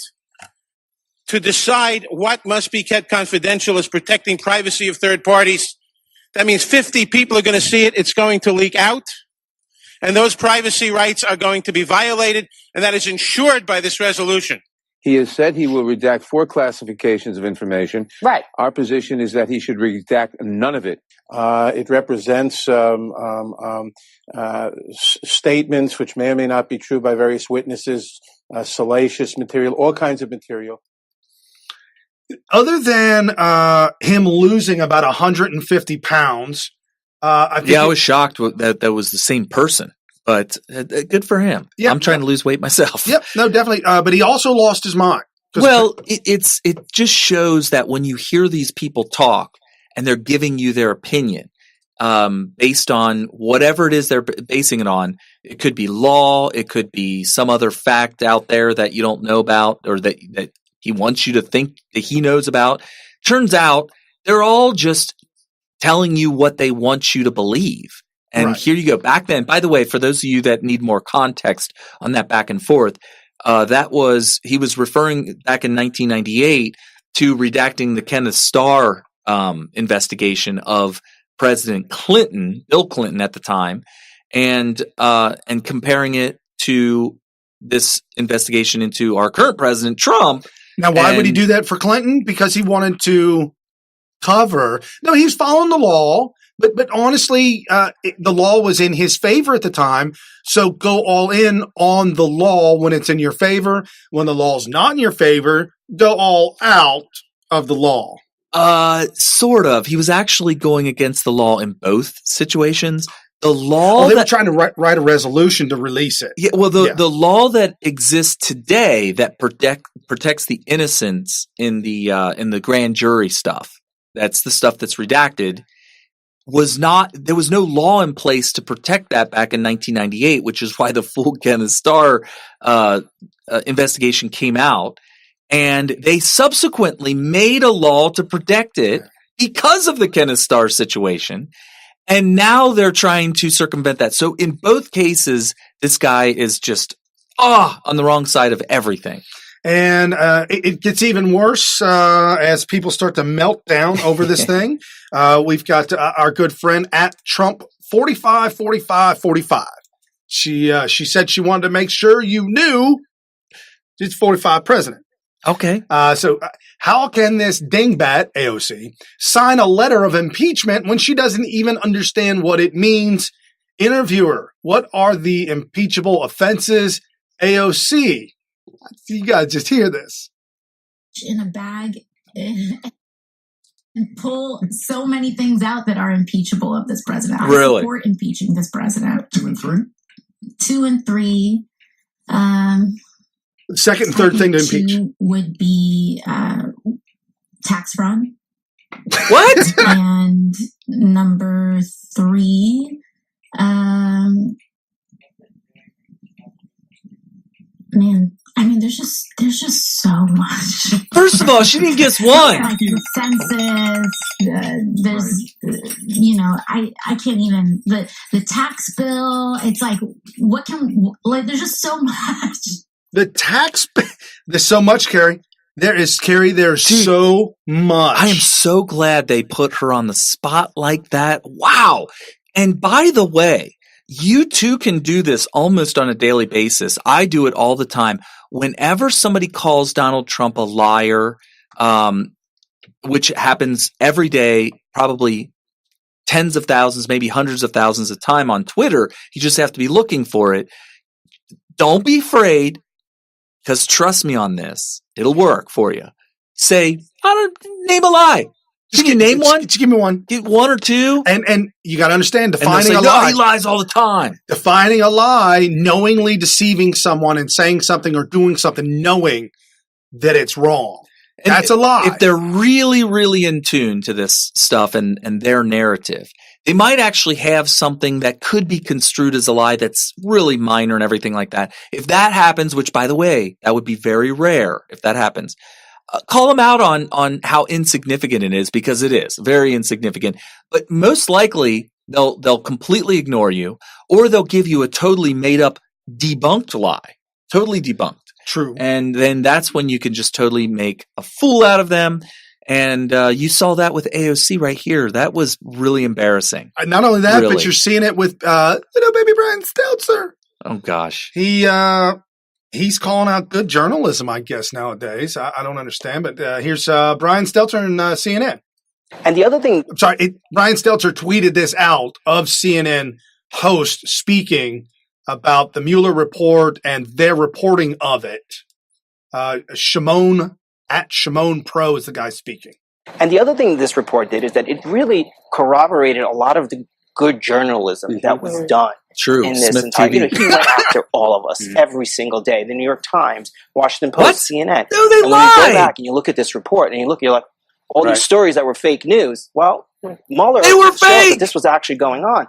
to decide what must be kept confidential as protecting privacy of third parties. That means 50 people are going to see it. It's going to leak out. And those privacy rights are going to be violated. And that is ensured by this resolution.
He has said he will redact 4 classifications of information.
Right.
Our position is that he should redact none of it. It represents statements which may or may not be true by various witnesses, salacious material, all kinds of material.
Other than him losing about 150 pounds, I think
I was shocked that was the same person. But good for him.
Yeah,
I'm trying to lose weight myself.
Yep, no, definitely. But he also lost his mind.
Well, it just shows that when you hear these people talk and they're giving you their opinion based on whatever it is they're basing it on, it could be law, it could be some other fact out there that you don't know about or that he wants you to think that he knows about. Turns out they're all just telling you what they want you to believe. And
Right.
Here you go. Back then, by the way, for those of you that need more context on that back and forth, he was referring back in 1998 to redacting the Kenneth Starr investigation of President Clinton, Bill Clinton at the time, and comparing it to this investigation into our current president, Trump.
Now, why would he do that for Clinton? Because he wanted to cover. No, he's following the law. But honestly, the law was in his favor at the time. So go all in on the law when it's in your favor. When the law's not in your favor, go all out of the law.
Sort of. He was actually going against the law in both situations. The law
they were trying to write a resolution to release it.
Yeah, well, the law that exists today that protects the innocents in the grand jury stuff. That's the stuff that's redacted. There was no law in place to protect that back in 1998, which is why the full Kenneth Starr investigation came out. And they subsequently made a law to protect it because of the Kenneth Starr situation. And now they're trying to circumvent that. So in both cases, this guy is just on the wrong side of everything.
And it gets even worse as people start to melt down over this thing. We've got our good friend at Trump 454545. She said she wanted to make sure you knew she's 45 president.
Okay.
So how can this dingbat, AOC, sign a letter of impeachment when she doesn't even understand what it means? Interviewer, what are the impeachable offenses? AOC, you guys just hear this.
In a bag and pull so many things out that are impeachable of this president.
Really?
I support impeaching this president.
2 and 3?
2 and 3.
Second and third thing to impeach
2 would be tax fraud.
What?
And number 3, man, I mean, there's just so much.
First of all, she didn't guess one.
Like the census, there's, I can't even, the tax bill, it's like, there's just so much.
The tax, there's so much, Carrie. There's so much.
I am so glad they put her on the spot like that. Wow. And by the way, you too can do this almost on a daily basis. I do it all the time. Whenever somebody calls Donald Trump a liar, which happens every day, probably tens of thousands, maybe hundreds of thousands of times on Twitter, you just have to be looking for it. Don't be afraid, because trust me on this, it'll work for you. Say, name a lie. Can you name one?
Just give me one.
Get one or two.
And you got to understand, defining
a
a lie.
No, he lies all the time.
Defining a lie, knowingly deceiving someone and saying something or doing something knowing that it's wrong. And that's a lie.
If they're really, really in tune to this stuff and their narrative, they might actually have something that could be construed as a lie that's really minor and everything like that. If that happens, which by the way, that would be very rare if that happens, call them out on how insignificant it is, because it is very insignificant. But most likely they'll completely ignore you, or they'll give you a totally made up debunked lie, totally debunked.
True.
And then that's when you can just totally make a fool out of them. And you saw that with AOC right here. That was really embarrassing.
Not only that,
Really.
but you're seeing it with baby Brian Stelter.
Oh gosh.
He's calling out good journalism, I guess, nowadays. I don't understand, but here's Brian Stelter and CNN.
And the other thing,
I'm sorry, Brian Stelter tweeted this out of CNN host speaking about the Mueller report and their reporting of it. Shimon Pro is the guy speaking.
and the other thing this report did is that it really corroborated a lot of the good journalism that was done
True.
in this
Smith
entire.
TV.
You know, he went after all of us every single day. The New York Times, Washington Post,
What?
CNN.
No, they
and when you go
lied.
back and you look at this report and you're like, all
Right.
these stories that were fake news. Well, Mueller
They were
showed
fake!
that this was actually going on.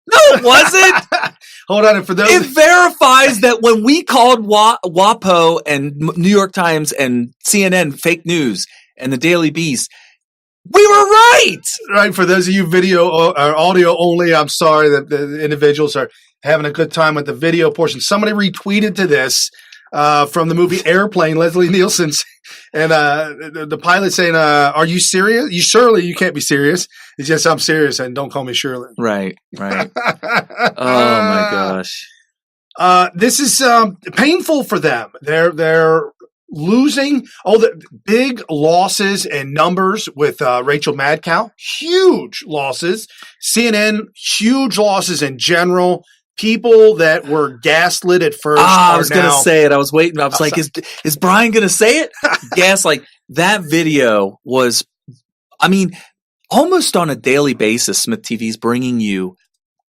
No, it wasn't.
Hold on, and for those
It verifies that when we called WAPO and New York Times and CNN fake news and the Daily Beast, we were right.
right, for those of you video or audio only, I'm sorry that the individuals are having a good time with the video portion. Somebody retweeted to this from the movie Airplane, Leslie Nielsen's, and the pilot saying, "Are you serious? You can't be serious." It's just, I'm serious, and don't call me Shirley.
Right. Oh my gosh.
This is painful for them. They're losing the big losses and numbers with Rachel Maddow. Huge losses. CNN, huge losses in general. People that were gaslit at first.
I was going to say it. I was waiting. I was like, is Brian going to say it? Gaslight. That video was, I mean, almost on a daily basis, Smith TV is bringing you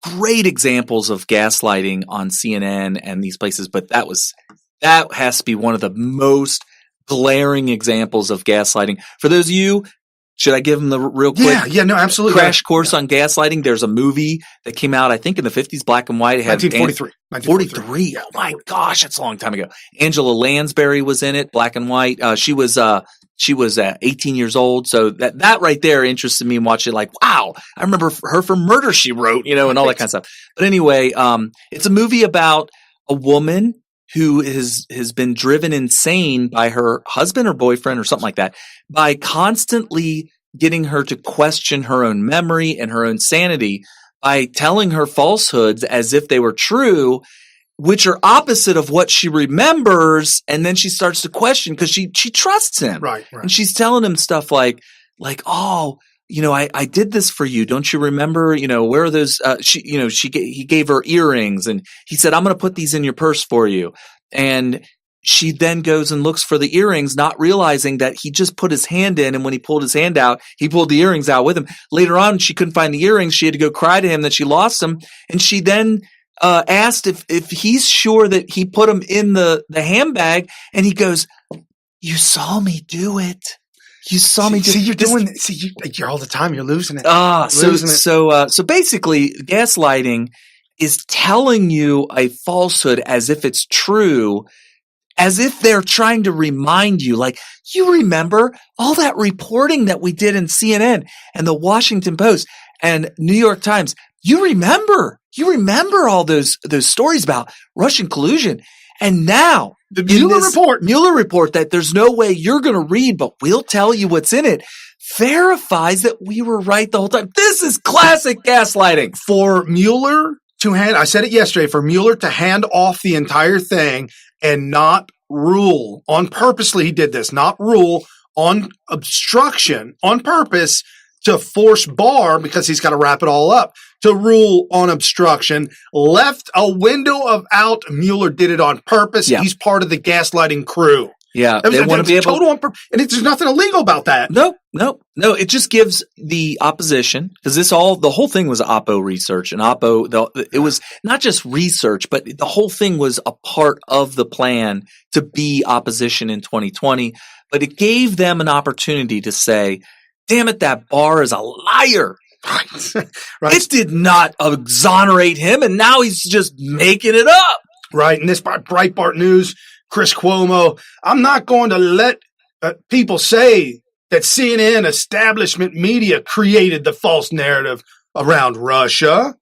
great examples of gaslighting on CNN and these places, but that has to be one of the most glaring examples of gaslighting. For those of you, should I give them the real quick
no, absolutely.
crash course on gaslighting? There's a movie that came out, I think, in the 50s, black and white. It had
1943.
43. Oh my gosh, that's a long time ago. Angela Lansbury was in it, black and white. She was 18 years old. So that right there interested me in watching. Like, wow, I remember her from Murder, She Wrote, and all that kind of stuff. But anyway, it's a movie about a woman who has been driven insane by her husband or boyfriend or something like that, by constantly getting her to question her own memory and her own sanity by telling her falsehoods as if they were true, which are opposite of what she remembers. And then she starts to question because she trusts him.
Right.
And she's telling him stuff like, oh, I did this for you. Don't you remember, where are those, he gave her earrings and he said, I'm going to put these in your purse for you. And she then goes and looks for the earrings, not realizing that he just put his hand in. And when he pulled his hand out, he pulled the earrings out with him. Later on, she couldn't find the earrings. She had to go cry to him that she lost them. And she then asked if he's sure that he put them in the handbag. And he goes, you saw me do it. You saw me.
See, you're doing. See, you're all the time. You're losing it.
So basically, gaslighting is telling you a falsehood as if it's true, as if they're trying to remind you. Like, you remember all that reporting that we did in CNN and the Washington Post and New York Times. You remember all those stories about Russian collusion, and now.
The Mueller report
that there's no way you're going to read, but we'll tell you what's in it, verifies that we were right the whole time. This is classic gaslighting.
For Mueller I said it yesterday, for Mueller to hand off the entire thing and not rule on purposely, he did this, not rule on obstruction on purpose to force Barr, because he's got to wrap it all up, to rule on obstruction, left a window of out. Mueller did it on purpose. Yeah. He's part of the gaslighting crew.
Yeah, they want to be able
and there's nothing illegal about that.
No. It just gives the opposition, because the whole thing was Oppo research, and it was not just research, but the whole thing was a part of the plan to be opposition in 2020. But it gave them an opportunity to say, damn it, that Barr is a liar.
Right.
It did not exonerate him, and now he's just making it up.
Right. And this Breitbart News, Chris Cuomo, I'm not going to let people say that CNN establishment media created the false narrative around Russia.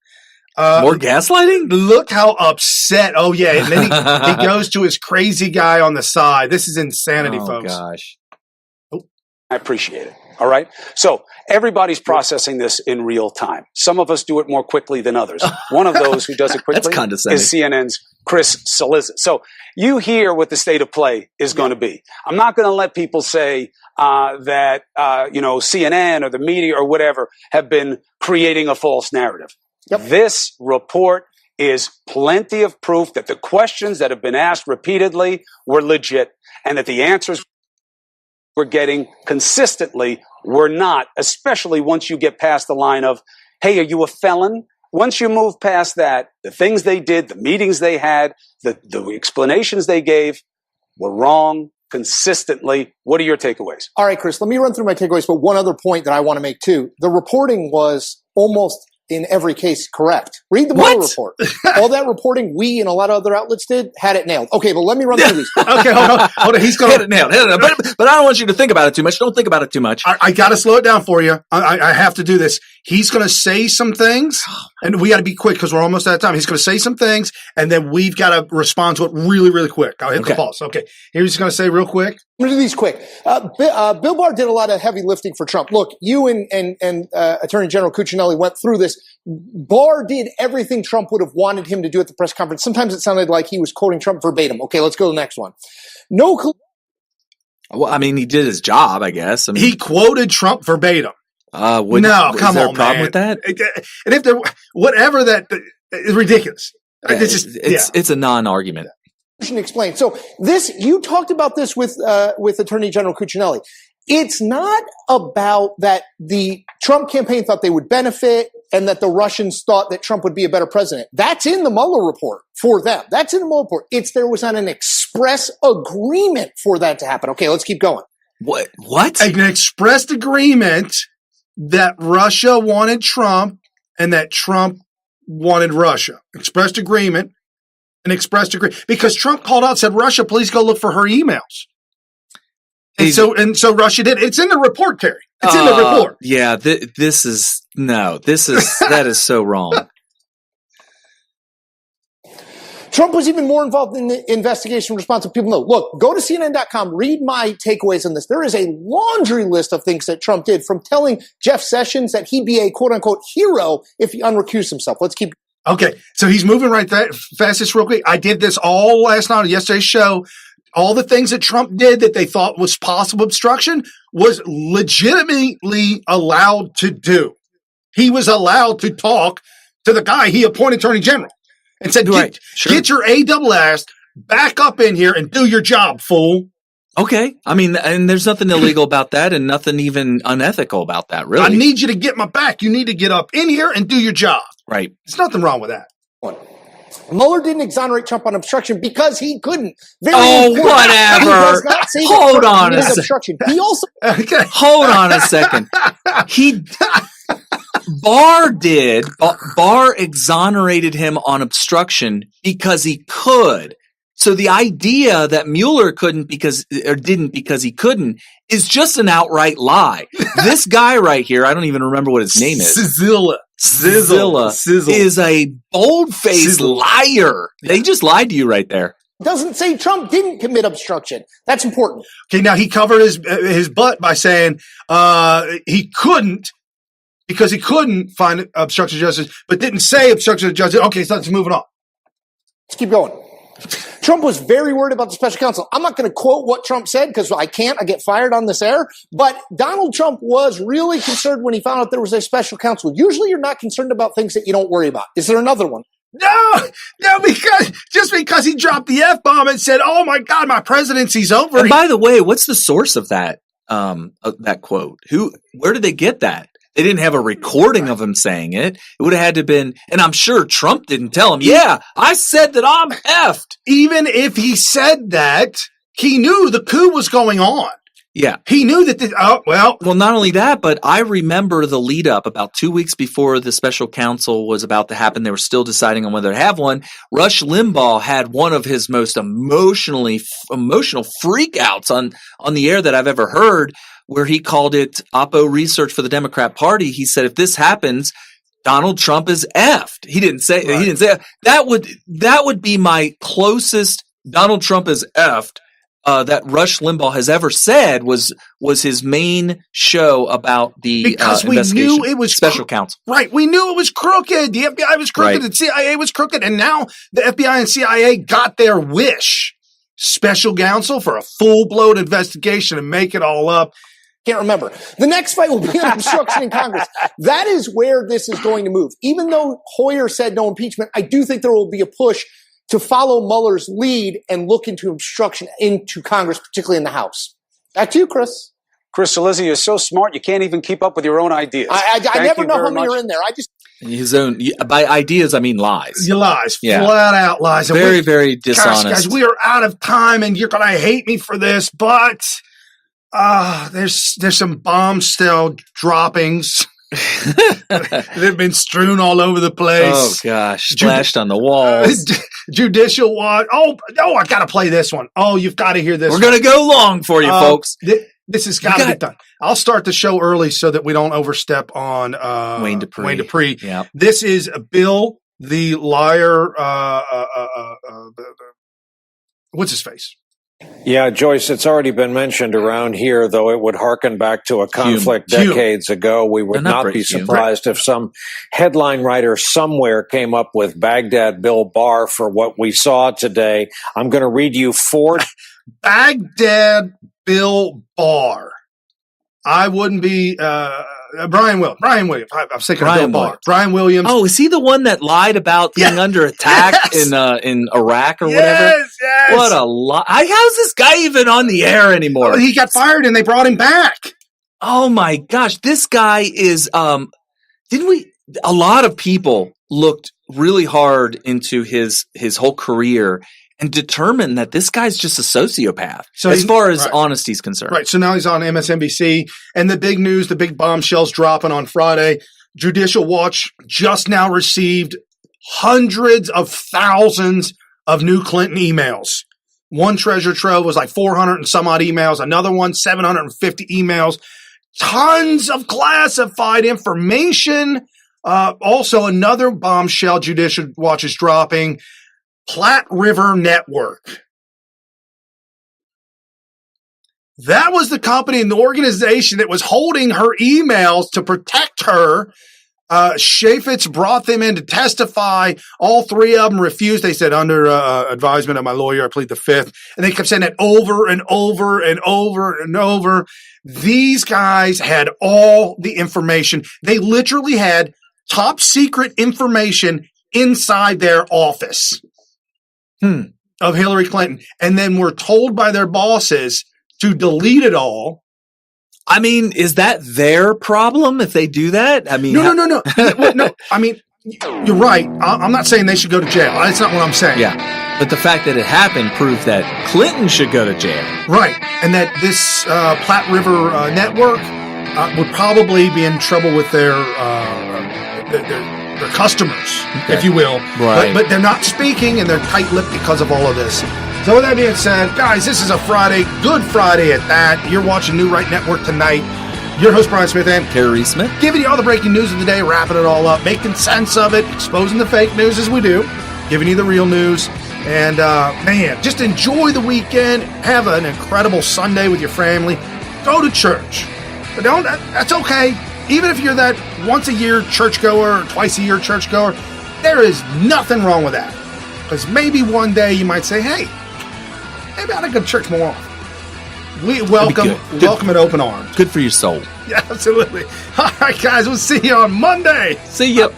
More gaslighting?
Look how upset. Oh, yeah. And then he goes to his crazy guy on the side. This is insanity, folks.
Oh, gosh.
I appreciate it. All right. So everybody's processing this in real time. Some of us do it more quickly than others. One of those who does it quickly is CNN's Chris Cillizza. So you hear what the state of play is going to be. I'm not going to let people say that CNN or the media or whatever have been creating a false narrative. Yep. This report is plenty of proof that the questions that have been asked repeatedly were legit and that the answers we're getting consistently were not, especially once you get past the line of, hey, are you a felon? Once you move past that, the things they did, the meetings they had, the explanations they gave were wrong consistently. What are your takeaways?
All right, Chris, let me run through my takeaways, but one other point that I want to make too. The reporting was almost in every case correct. Read the Mueller report. All that reporting we and a lot of other outlets did had it nailed. Okay, but let me run through these.
Okay, hold on. He's going to
hit it nailed. But I don't want you to think about it too much. Don't think about it too much.
I got to slow it down for you. I have to do this. He's going to say some things, and we got to be quick because we're almost out of time. He's going to say some things, and then we've got to respond to it really, really quick. I'll hit the pause. Okay, here's going to say real quick.
I'm going to do these quick. Bill Barr did a lot of heavy lifting for Trump. Look, you and Attorney General Cuccinelli went through this. Barr did everything Trump would have wanted him to do at the press conference. Sometimes it sounded like he was quoting Trump verbatim. Okay, let's go to the next one.
Well, I mean, he did his job, I guess. I mean,
he quoted Trump verbatim.
Come
on,
problem with that?
And if there, whatever that is ridiculous.
Yeah, it's a non-argument.
Explain. So this, you talked about this with Attorney General Cuccinelli. It's not about that the Trump campaign thought they would benefit and that the Russians thought that Trump would be a better president. That's in the Mueller report for them. That's in the Mueller report. It's there was not an express agreement for that to happen. Okay, let's keep going.
What?
An expressed agreement that Russia wanted Trump and that Trump wanted Russia. Expressed agreement. Because Trump called out and said, Russia, please go look for her emails. And so Russia did. It's in the report, Terry. It's in the report.
Yeah, that is so wrong.
Trump was even more involved in the investigation response. People know. Look, go to CNN.com, read my takeaways on this. There is a laundry list of things that Trump did, from telling Jeff Sessions that he'd be a quote-unquote hero if he unrecused himself. Let's keep.
Okay, so he's moving right fastest real quick. I did this all last night on yesterday's show. All the things that Trump did that they thought was possible obstruction was legitimately allowed to do. He was allowed to talk to the guy he appointed Attorney General and said, get your AWS back up in here and do your job, fool.
Okay. I mean, and there's nothing illegal about that and nothing even unethical about that, really.
I need you to get my back. You need to get up in here and do your job.
Right.
There's nothing wrong with that.
Mueller didn't exonerate Trump on obstruction because he couldn't.
Whatever. Hold on a second.
He also
hold on a second. Barr exonerated him on obstruction because he could. So the idea that Mueller didn't because he couldn't is just an outright lie. This guy right here, I don't even remember what his name is. Sizzle is a bold-faced liar. They just lied to you right there.
Doesn't say Trump didn't commit obstruction. That's important.
Okay, now he covered his butt by saying he couldn't because he couldn't find obstruction of justice, but didn't say obstruction of justice. Okay, so let's move on.
Let's keep going. Trump was very worried about the special counsel. I'm not going to quote what Trump said because I can't. I get fired on this air. But Donald Trump was really concerned when he found out there was a special counsel. Usually you're not concerned about things that you don't worry about. Is there another one?
No, because he dropped the F-bomb and said, oh my God, my presidency's over.
And by the way, what's the source of that quote? Where did they get that? They didn't have a recording of him saying it. It would have had to have been, and I'm sure Trump didn't tell him, yeah, I said that I'm effed.
Even if he said that, he knew the coup was going on.
Yeah.
He knew that,
Well, not only that, but I remember the lead up about 2 weeks before the special counsel was about to happen. They were still deciding on whether to have one. Rush Limbaugh had one of his most emotional freakouts on the air that I've ever heard, where he called it Oppo research for the Democrat Party. He said, if this happens, Donald Trump is effed. He didn't say that would be my closest Donald Trump is effed that Rush Limbaugh has ever said was his main show about the
because we knew it was
special counsel.
Right. We knew it was crooked. The FBI was crooked.
Right.
The CIA was crooked. And now the FBI and CIA got their wish. Special counsel for a full-blown investigation and make it all up.
Can't remember. The next fight will be on obstruction in Congress. That is where this is going to move. Even though Hoyer said no impeachment, I do think there will be a push to follow Mueller's lead and look into obstruction into Congress, particularly in the House. Back to you, Chris.
Chris Cillizza, you're so smart you can't even keep up with your own ideas.
I never know how many are in there.
His own, by ideas, I mean lies.
Your lies. Yeah. Flat out lies. And
very, very dishonest.
Guys, we are out of time and you're going to hate me for this, but there's some bombshell droppings that have been strewn all over the place.
Oh, gosh. Splashed on the walls.
Judicial watch. Oh, I got to play this one. Oh, you've got to hear this.
We're going to go long for you, folks.
This has got to get done. I'll start the show early so that we don't overstep on
Wayne Dupree.
Wayne Dupree.
Yeah.
This is Bill the Liar. What's his face?
Yeah, Joyce, it's already been mentioned around here, though it would harken back to a conflict decades ago. We would not be surprised if some headline writer somewhere came up with Baghdad Bill Barr for what we saw today. I'm going to read you four.
Baghdad Bill Barr. I wouldn't be Brian Williams. I'm sick of Bill Barr. Brian Williams.
Oh, is he the one that lied about being under attack in Iraq or whatever?
Yes.
What a lie! How's this guy even on the air anymore?
Well, he got fired and they brought him back.
Oh my gosh, this guy is. Didn't we? A lot of people looked really hard into his whole career and determined that this guy's just a sociopath as far as honesty is concerned.
Right. So now he's on MSNBC. And the big news, the big bombshells dropping on Friday. Judicial Watch just now received hundreds of thousands of new Clinton emails. One treasure trove was like 400 and some odd emails. Another one, 750 emails. Tons of classified information. Also, another bombshell Judicial Watch is dropping. Platte River Network. That was the company and the organization that was holding her emails to protect her. Chaffetz brought them in to testify. All three of them refused. They said, under advisement of my lawyer, I plead the fifth. And they kept saying it over and over and over and over. These guys had all the information. They literally had top secret information inside their office. Of Hillary Clinton, and then were told by their bosses to delete it all.
I mean, is that their problem if they do that? I mean,
no. No, I mean, you're right. I'm not saying they should go to jail. That's not what I'm saying.
Yeah, but the fact that it happened proves that Clinton should go to jail.
Right, and that this Platte River Network would probably be in trouble with their customers, if you will.
Right.
But they're not speaking and they're tight-lipped because of all of this. So with that being said, guys, this is a Friday, Good Friday at that. You're watching New Right Network tonight. Your host, Brian Smith and
Carrie Smith,
giving you all the breaking news of the day, wrapping it all up, making sense of it, exposing the fake news as we do, giving you the real news. And, man, just enjoy the weekend. Have an incredible Sunday with your family. Go to church. But that's okay. Even if you're that once-a-year churchgoer or twice-a-year churchgoer, there is nothing wrong with that. Because maybe one day you might say, hey, maybe I ought to go to church more often. We welcome it open arms.
Good for your soul.
Yeah, absolutely. All right, guys, we'll see you on Monday.
See ya.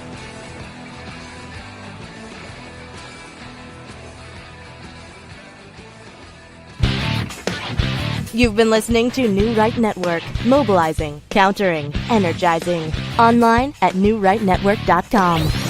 You've been listening to New Right Network, mobilizing, countering, energizing. Online at newrightnetwork.com.